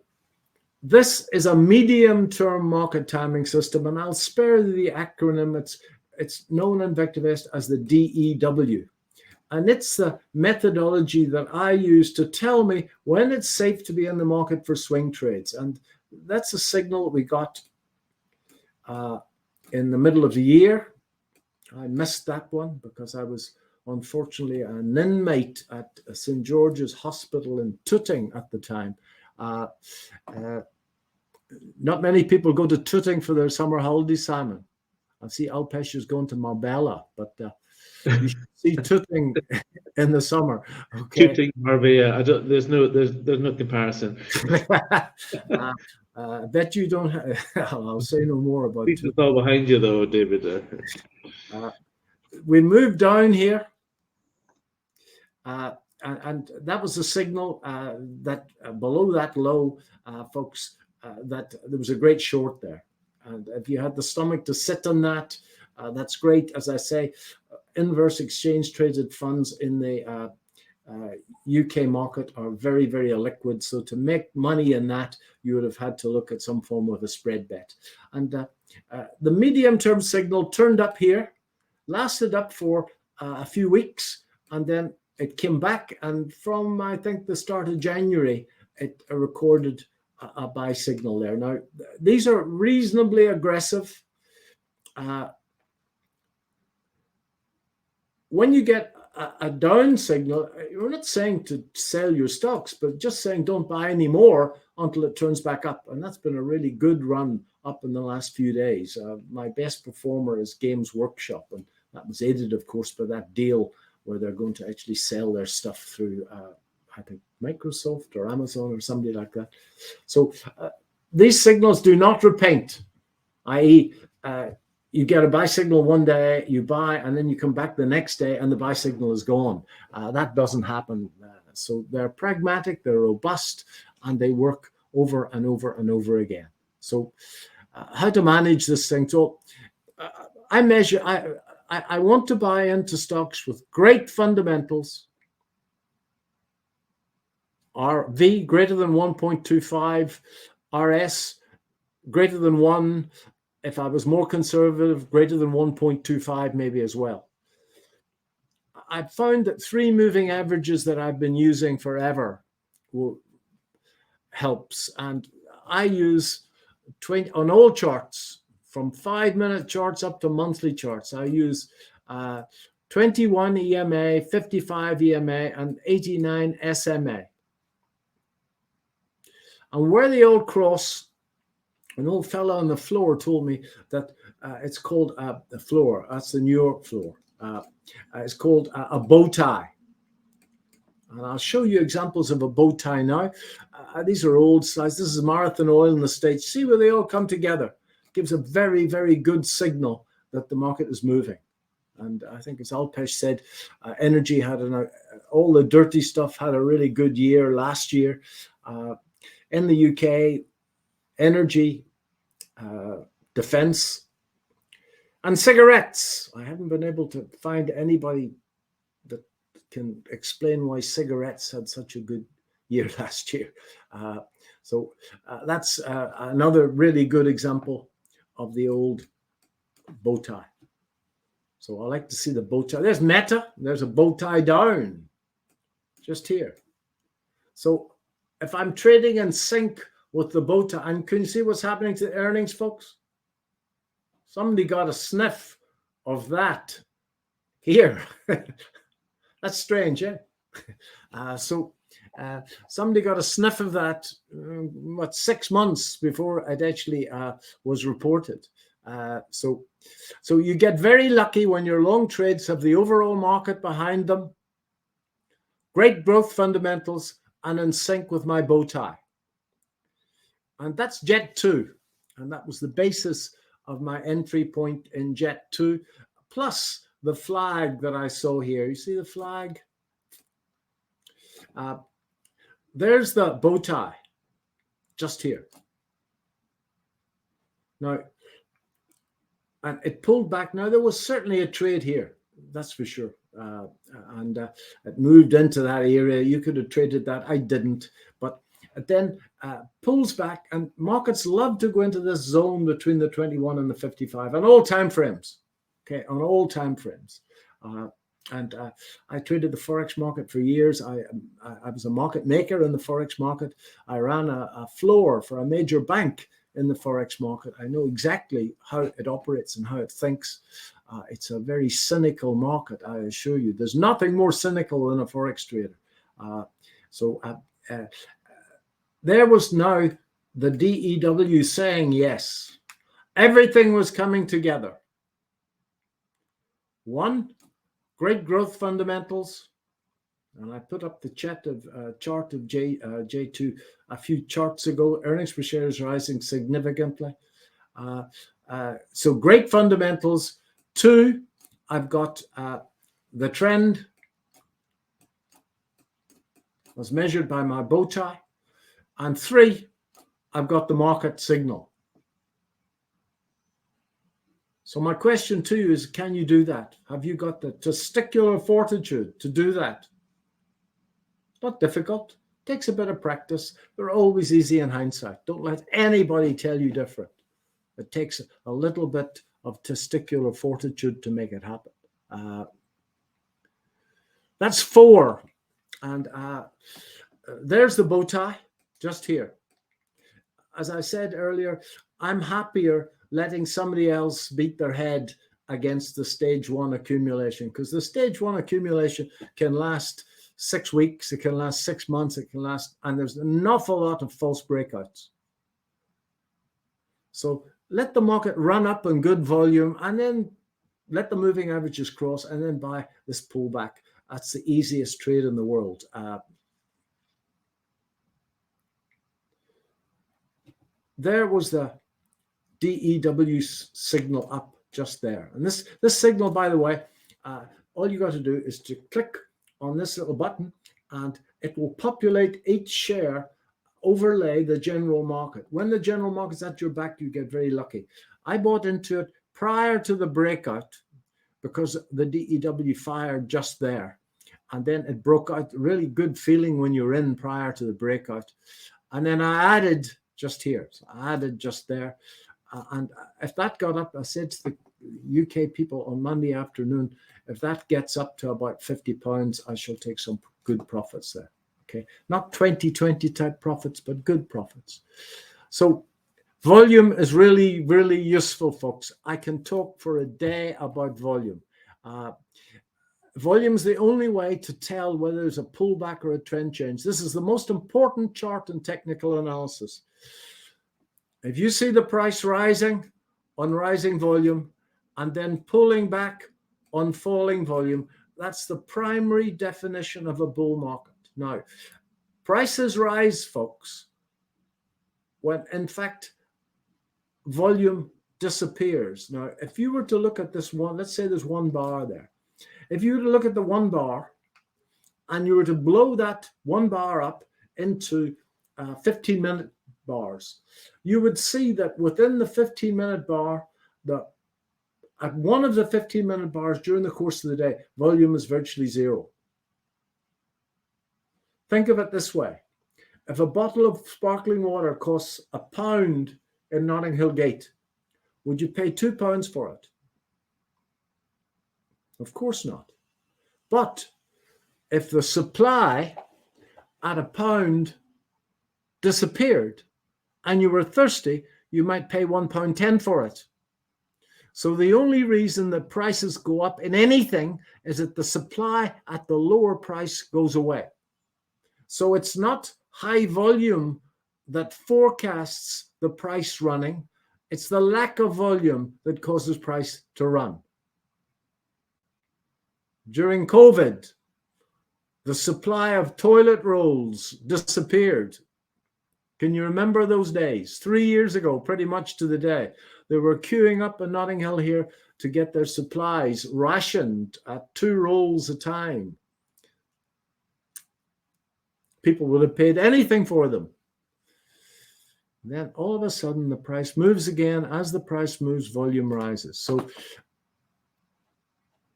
this is a medium-term market timing system, and I'll spare the acronym. It's known in VectorVest as the DEW. And it's the methodology that I use to tell me when it's safe to be in the market for swing trades. And that's a signal we got in the middle of the year. I missed that one because I was unfortunately an inmate at St. George's Hospital in Tooting at the time. Not many people go to Tooting for their summer holidays, Simon. I see Alpesh is going to Marbella, but you should see Tooting in the summer. Okay. Tooting, Marbella. There's no comparison. I bet you don't. I'll say no more about it. It's all behind you, though, David. We moved down here. And that was a signal that below that low, folks, that there was a great short there. And if you had the stomach to sit on that, that's great. As I say, inverse exchange traded funds in the UK market are very, very illiquid. So to make money in that, you would have had to look at some form of a spread bet. And the medium-term signal turned up here, lasted up for a few weeks, and then it came back. And from, I think, the start of January, it recorded a buy signal there. Now, these are reasonably aggressive. When you get a down signal, you're not saying to sell your stocks, but just saying don't buy any more until it turns back up. And that's been a really good run up in the last few days. My best performer is Games Workshop, and that was aided, of course, by that deal where they're going to actually sell their stuff through, I think, Microsoft or Amazon or somebody like that. So these signals do not repaint, i.e., you get a buy signal one day, you buy, and then you come back the next day and the buy signal is gone. That doesn't happen. So they're pragmatic, they're robust, and they work over and over and over again. So how to manage this thing? So I want to buy into stocks with great fundamentals, RV greater than 1.25, RS greater than 1. If I was more conservative, greater than 1.25 maybe as well. I've found that 3 moving averages that I've been using forever helps. And I use 20 on all charts, from 5-minute charts up to monthly charts. I use 21 EMA, 55 EMA, and 89 SMA. And where they all cross, an old fellow on the floor told me that it's called the floor. That's the New York floor. It's called a bow tie. And I'll show you examples of a bow tie now. These are old slides. This is Marathon Oil in the States. See where they all come together. Gives a very, very good signal that the market is moving. And I think, as Alpesh said, energy had all the dirty stuff had a really good year last year. In the UK, energy, defense, and cigarettes. I haven't been able to find anybody that can explain why cigarettes had such a good year last year. So that's another really good example of the old bow tie. So I like to see the bow tie. There's Meta. There's a bow tie down just here. So if I'm trading in sync with the bow tie, and can you see what's happening to the earnings, folks? Somebody got a sniff of that here. That's strange, eh? Somebody got a sniff of that, 6 months before it actually was reported. So you get very lucky when your long trades have the overall market behind them, great growth fundamentals, and in sync with my bow tie. And that's Jet 2. And that was the basis of my entry point in Jet 2, plus the flag that I saw here. You see the flag? There's the bow tie, just here. Now, and it pulled back. Now, there was certainly a trade here, that's for sure. And it moved into that area. You could have traded that. I didn't. But it then pulls back, and markets love to go into this zone between the 21 and the 55 on all time frames. Okay, on all time frames. And I traded the Forex market for years. I was a market maker in the Forex market. I ran a floor for a major bank in the Forex market. I know exactly how it operates and how it thinks. It's a very cynical market, I assure you. There's nothing more cynical than a Forex trader. There was now the DEW saying yes. Everything was coming together. One, great growth fundamentals. And I put up the chart of J2 a few charts ago. Earnings per share is rising significantly. So great fundamentals. Two, I've got the trend was measured by my bow tie. And three, I've got the market signal. So my question to you is, can you do that? Have you got the testicular fortitude to do that? Not difficult. Takes a bit of practice. They're always easy in hindsight. Don't let anybody tell you different. It takes a little bit of testicular fortitude to make it happen. That's four. And there's the bow tie, just here. As I said earlier, I'm happier letting somebody else beat their head against the stage one accumulation, because the stage one accumulation can last 6 weeks, it can last 6 months, it can last, and there's an awful lot of false breakouts. So let the market run up in good volume, and then let the moving averages cross, and then buy this pullback. That's the easiest trade in the world. There was the DEW signal up just there. And this signal, by the way, all you got to do is to click on this little button, and it will populate each share, overlay the general market. When the general market's at your back, you get very lucky. I bought into it prior to the breakout because the DEW fired just there. And then it broke out. Really good feeling when you're in prior to the breakout. And then I added just here. So I added just there. And if that got up, I said to the UK people on Monday afternoon, if that gets up to about £50, I shall take some good profits there. Okay, not 2020 type profits, but good profits. So volume is really, really useful, folks. I can talk for a day about volume. Volume is the only way to tell whether there's a pullback or a trend change. This is the most important chart in technical analysis. If you see the price rising on rising volume and then pulling back on falling volume, that's the primary definition of a bull market. Now, prices rise, folks, when in fact volume disappears. Now, if you were to look at this one, let's say there's one bar there. If you were to look at the one bar and you were to blow that one bar up into 15-minute bars, you would see that within the 15-minute bar, at one of the 15-minute bars during the course of the day, volume is virtually zero. Think of it this way. If a bottle of sparkling water costs £1 in Notting Hill Gate, would you pay £2 for it? Of course not. But if the supply at £1 disappeared and you were thirsty, you might pay £1.10 for it. So the only reason that prices go up in anything is that the supply at the lower price goes away. So it's not high volume that forecasts the price running. It's the lack of volume that causes price to run. During COVID, the supply of toilet rolls disappeared. Can you remember those days? 3 years ago, pretty much to the day. They were queuing up in Notting Hill here to get their supplies rationed at 2 rolls a time. People would have paid anything for them. Then all of a sudden the price moves again. As the price moves, volume rises. So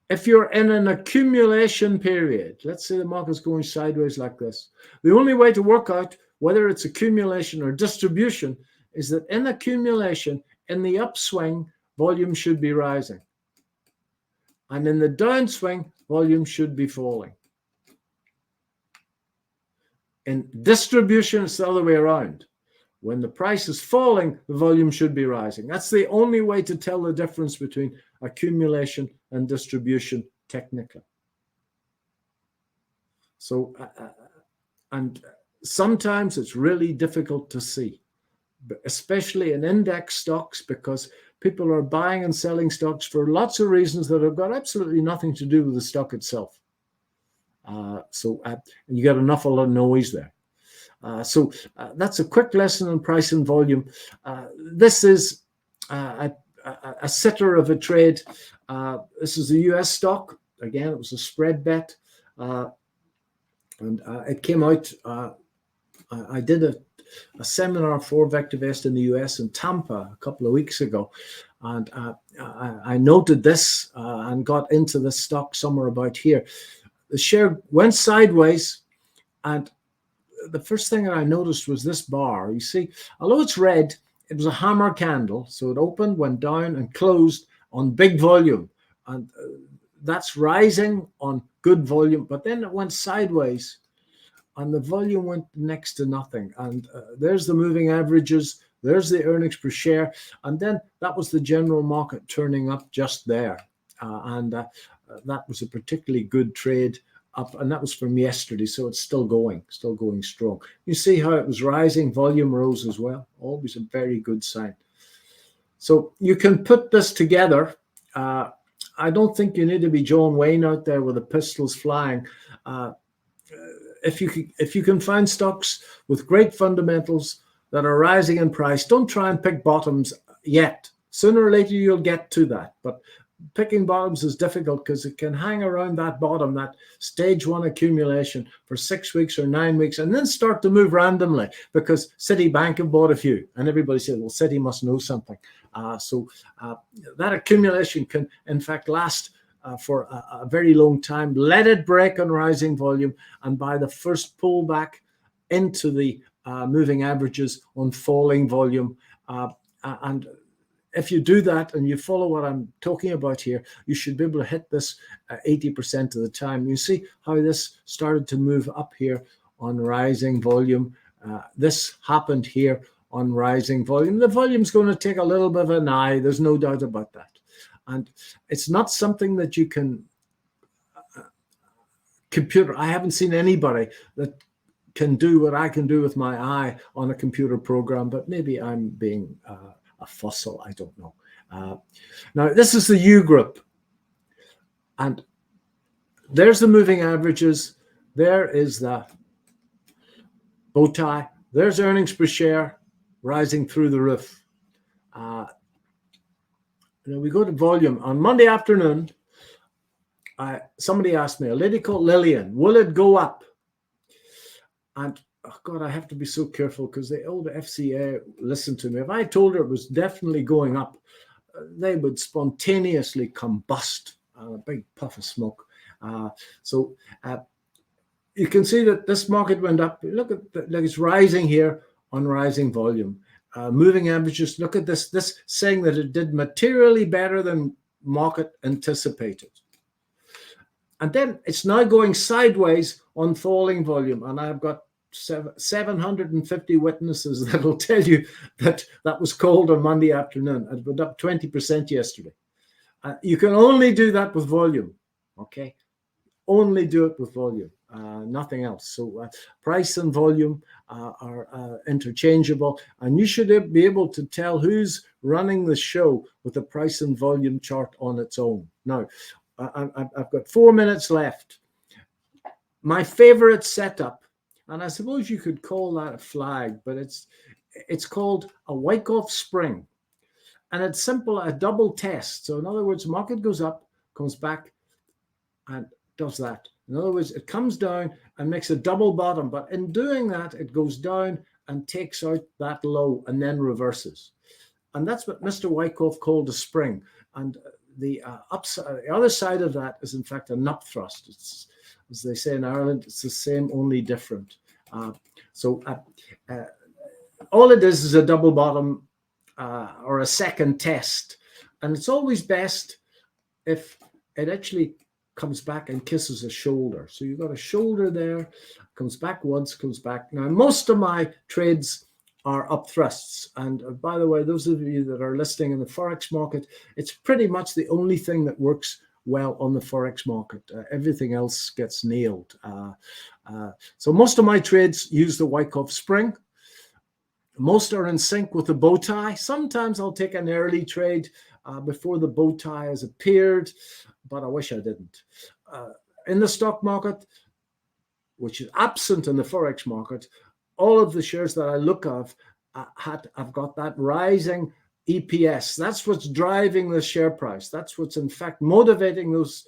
if you're in an accumulation period, let's say the market's going sideways like this, the only way to work out whether it's accumulation or distribution is that in accumulation, in the upswing, volume should be rising. And in the downswing, volume should be falling. In distribution, it's the other way around. When the price is falling, the volume should be rising. That's the only way to tell the difference between accumulation and distribution technically. So, and sometimes it's really difficult to see, especially in index stocks, because people are buying and selling stocks for lots of reasons that have got absolutely nothing to do with the stock itself. So you get an awful lot of noise there. So that's a quick lesson on price and volume. This is a sitter of a trade. This is a US stock. Again, it was a spread bet. And it came out. I did a seminar for VectorVest in the US in Tampa a couple of weeks ago. And I noted this and got into the stock somewhere about here. The share went sideways, and the first thing that I noticed was this bar. You see, although it's red, it was a hammer candle. So it opened, went down, and closed on big volume. And that's rising on good volume. But then it went sideways, and the volume went next to nothing. And there's the moving averages. There's the earnings per share. And then that was the general market turning up just there. That was a particularly good trade up, and that was from yesterday, so it's still going strong. You see how it was rising, volume rose as well, always a very good sign. So you can put this together. I don't think you need to be John Wayne out there with the pistols flying. If you can find stocks with great fundamentals that are rising in price, don't try and pick bottoms yet. Sooner or later you'll get to that, but picking bottoms is difficult because it can hang around that bottom, that stage 1 accumulation for 6 weeks or 9 weeks, and then start to move randomly because Citibank have bought a few, and everybody said, well, Citi must know something. So that accumulation can, in fact, last for a very long time. Let it break on rising volume, and by the first pullback into the moving averages on falling volume, and if you do that and you follow what I'm talking about here, you should be able to hit this 80% of the time. You see how this started to move up here on rising volume. This happened here on rising volume. The volume's going to take a little bit of an eye. There's no doubt about that. And it's not something that you can computer. I haven't seen anybody that can do what I can do with my eye on a computer program, but maybe I'm being a fossil, I don't know. Now, this is the U group. And there's the moving averages. There is the bow tie. There's earnings per share rising through the roof. we go to volume. On Monday afternoon, somebody asked me, a lady called Lillian, will it go up? And oh God, I have to be so careful because the old FCA listened to me. If I told her it was definitely going up, they would spontaneously combust, a big puff of smoke. So you can see that this market went up. Look at like it's rising here on rising volume. Moving averages, look at this saying that it did materially better than market anticipated. And then it's now going sideways on falling volume. And I've got 750 witnesses that will tell you that was called on Monday afternoon. It went up 20% yesterday. You can only do that with volume, okay? Only do it with volume, nothing else. So price and volume are interchangeable, and you should be able to tell who's running the show with a price and volume chart on its own. Now, I've got 4 minutes left. My favorite setup, and I suppose you could call that a flag, but it's called a Wyckoff spring. And it's simple, a double test. So in other words, market goes up, comes back, and does that. In other words, it comes down and makes a double bottom. But in doing that, it goes down and takes out that low and then reverses. And that's what Mr. Wyckoff called a spring. And the other side of that is, in fact, a nut thrust. It's, as they say in Ireland, it's the same, only different. All it is a double bottom or a second test. And it's always best if it actually comes back and kisses a shoulder. So you've got a shoulder there, comes back once, comes back. Now, most of my trades are up thrusts. And by the way, those of you that are listening in the Forex market, it's pretty much the only thing that works well on the Forex market. Everything else gets nailed. So most of my trades use the Wyckoff spring. Most are in sync with the bow tie. Sometimes I'll take an early trade before the bow tie has appeared, but I wish I didn't. In the stock market, which is absent in the Forex market, all of the shares that I look at, I've got that rising EPS. That's what's driving the share price. That's what's in fact motivating those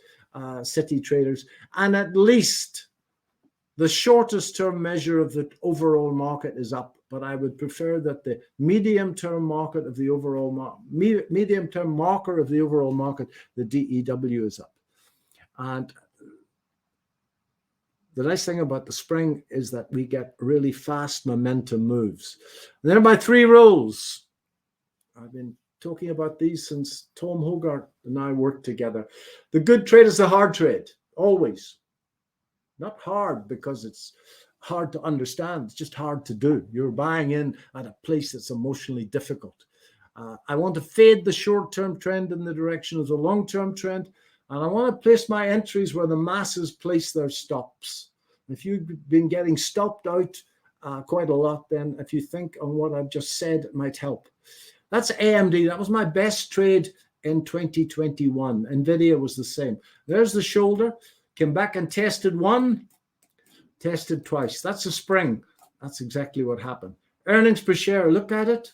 city traders. And at least the shortest term measure of the overall market is up. But I would prefer that the medium-term market of the overall medium-term marker of the overall market, the DEW, is up. And the nice thing about the spring is that we get really fast momentum moves. And then my 3 rules. I've been talking about these since Tom Hogarth and I worked together. The good trade is the hard trade, always. Not hard because it's hard to understand. It's just hard to do. You're buying in at a place that's emotionally difficult. I want to fade the short-term trend in the direction of the long-term trend. And I want to place my entries where the masses place their stops. If you've been getting stopped out quite a lot, then if you think on what I've just said, it might help. That's AMD. That was my best trade in 2021. NVIDIA was the same. There's the shoulder. Came back and tested one. Tested twice. That's a spring. That's exactly what happened. Earnings per share, look at it.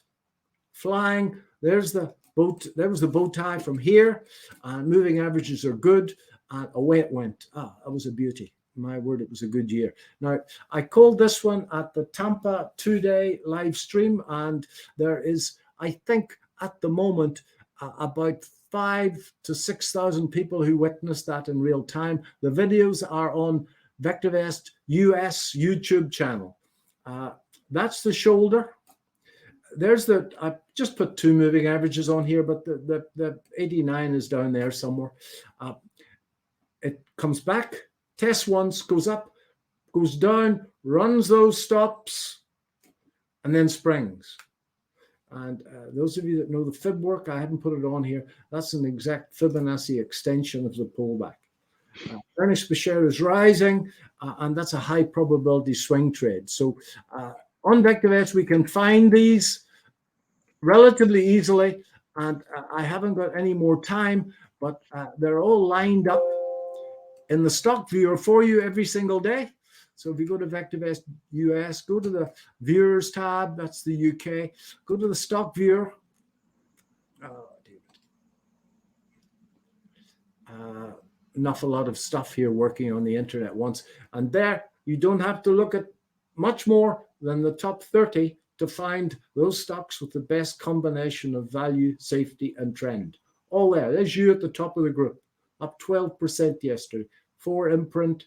Flying. There's the boat. There was the bow tie from here. Moving averages are good. And away it went. That was a beauty. My word, it was a good year. Now, I called this one at the Tampa 2-day live stream. And there is, I think, at the moment, about 5,000 to 6,000 people who witnessed that in real time. The videos are on VectorVest US YouTube channel. That's the shoulder. There's I just put 2 moving averages on here, but the 89 is down there somewhere. It comes back, tests once, goes up, goes down, runs those stops, and then springs. And those of you that know the fib work, I haven't put it on here. That's an exact Fibonacci extension of the pullback. Earnings per share is rising, and that's a high probability swing trade. So on VectorVest, we can find these relatively easily, and I haven't got any more time, but they're all lined up in the stock viewer for you every single day. So if you go to VectorVest US, go to the viewers tab, that's the UK, go to the stock viewer. an awful lot of stuff here working on the internet once. And there, you don't have to look at much more than the top 30 to find those stocks with the best combination of value, safety, and trend. All there. There's you at the top of the group, up 12% yesterday. 4 Imprint.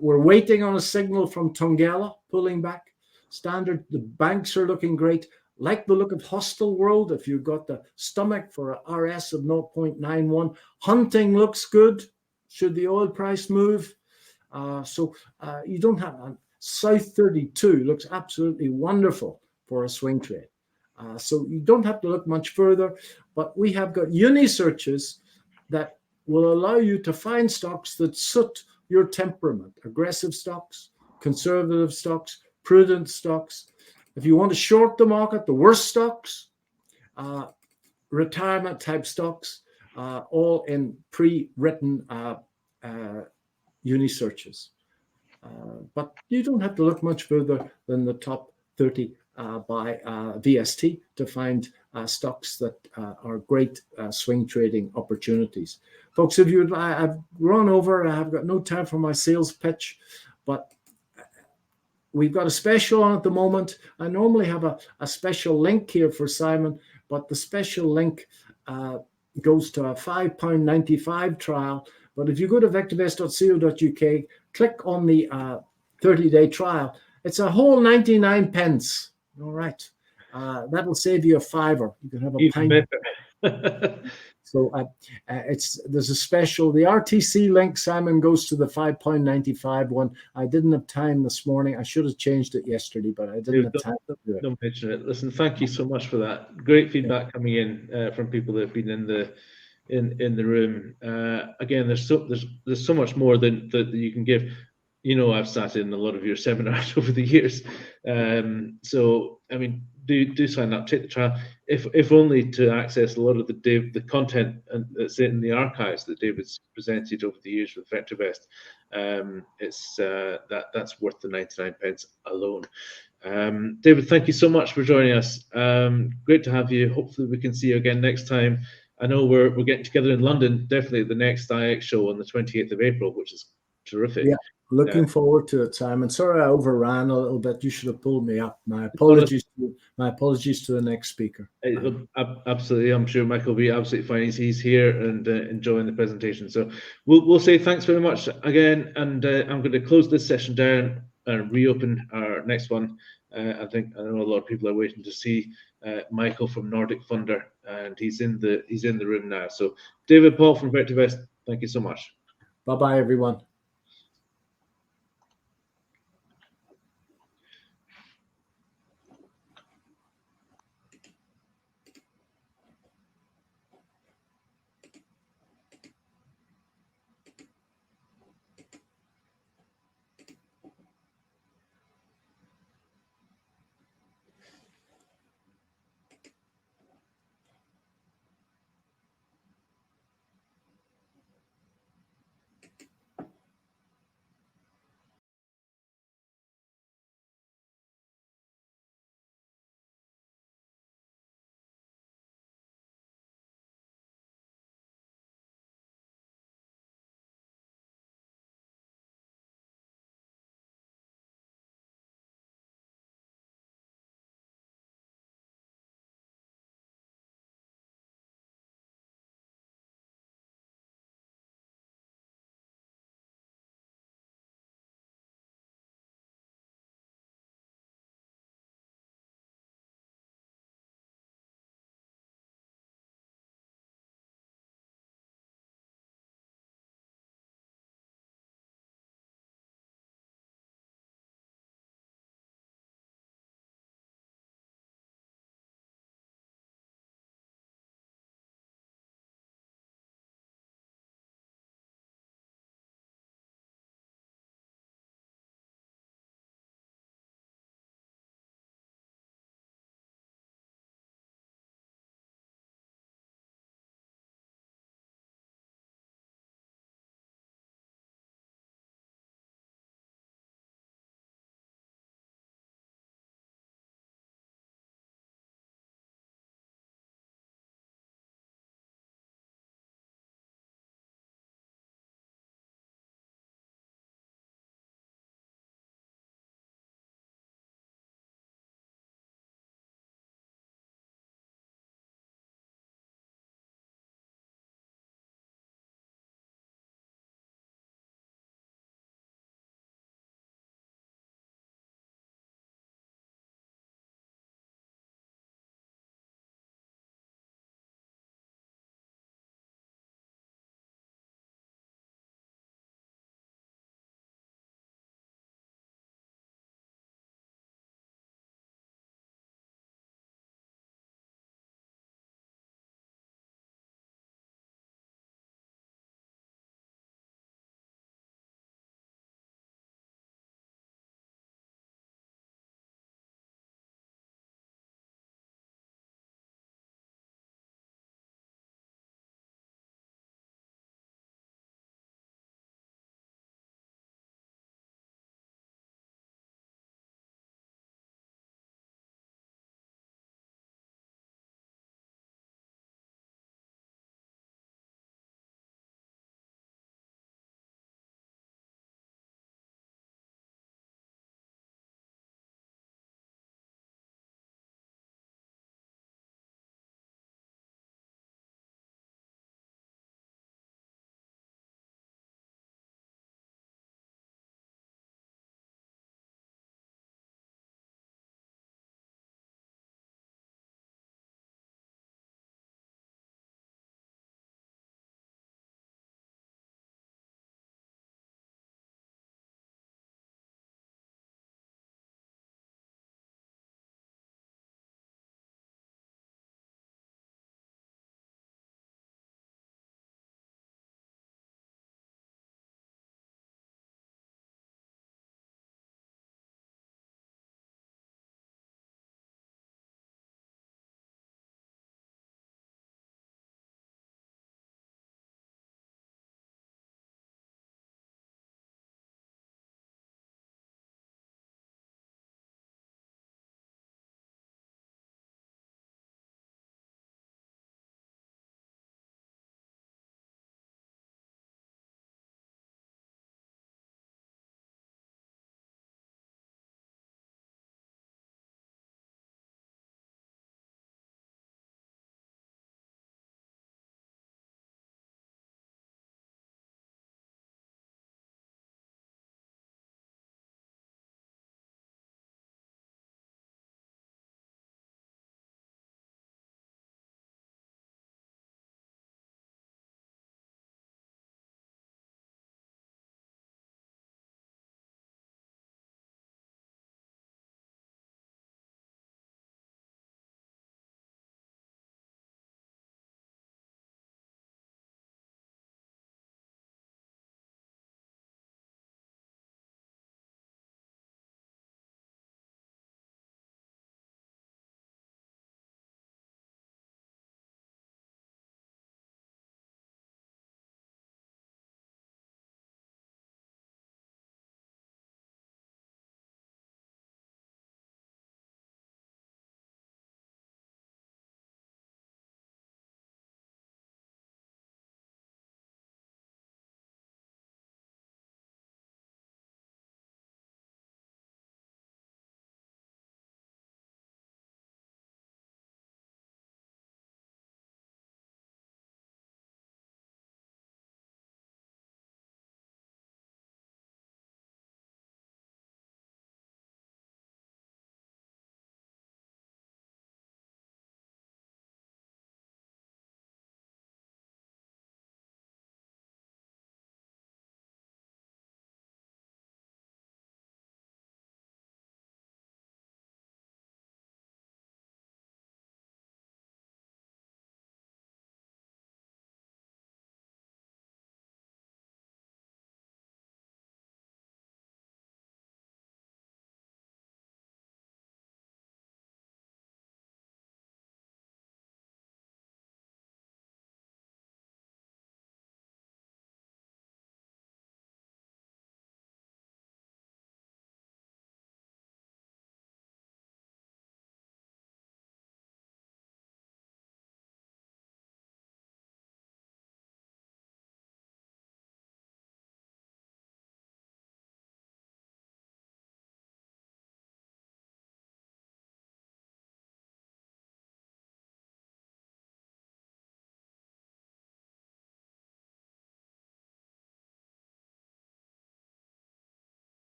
We're waiting on a signal from Tongela, pulling back. Standard, the banks are looking great. Like the look of Hostel World, if you've got the stomach for a RS of 0.91. Hunting looks good, should the oil price move. You don't have... South 32 looks absolutely wonderful for a swing trade. So you don't have to look much further, but we have got uni searches that will allow you to find stocks that suit your temperament. Aggressive stocks, conservative stocks, prudent stocks. If you want to short the market, the worst stocks, retirement type stocks, all in pre-written uni searches. But you don't have to look much further than the top 30 by VST to find stocks that are great swing trading opportunities. Folks, if you, I've run over, I've got no time for my sales pitch, but we've got a special on at the moment. I normally have a special link here for Simon, but the special link goes to a £5.95 trial. But if you go to vectorvest.co.uk, click on the 30-day trial. It's a whole 99 pence. All right. That'll save you a fiver. You can have a pint. So there's a special. The RTC link, Simon, goes to the £5.95 one. I didn't have time this morning. I should have changed it yesterday, but I didn't have time to do it. Don't mention it. Listen, thank you so much for that. Great feedback coming in from people that have been in the room. Again, there's so much more that you can give. You know, I've sat in a lot of your seminars over the years. So I mean, do sign up, take the trial, if only to access a lot of the content that's in the archives that David's presented over the years with VectorVest. That's worth the 99 pence alone. David, thank you so much for joining us. Great to have you. Hopefully we can see you again next time. I know we're getting together in London, definitely at the next IX show on the 28th of April, which is terrific. Yeah, looking forward to it, Simon. Sorry I overran a little bit. You should have pulled me up. My apologies to the next speaker. Absolutely. I'm sure Michael will be absolutely fine. He's here and enjoying the presentation. So we'll say thanks very much again. And I'm going to close this session down and reopen our next one. I know a lot of people are waiting to see Michael from Nordic Funder, and he's in the room now. So David Paul from VectorVest, thank you so much. Bye-bye, everyone.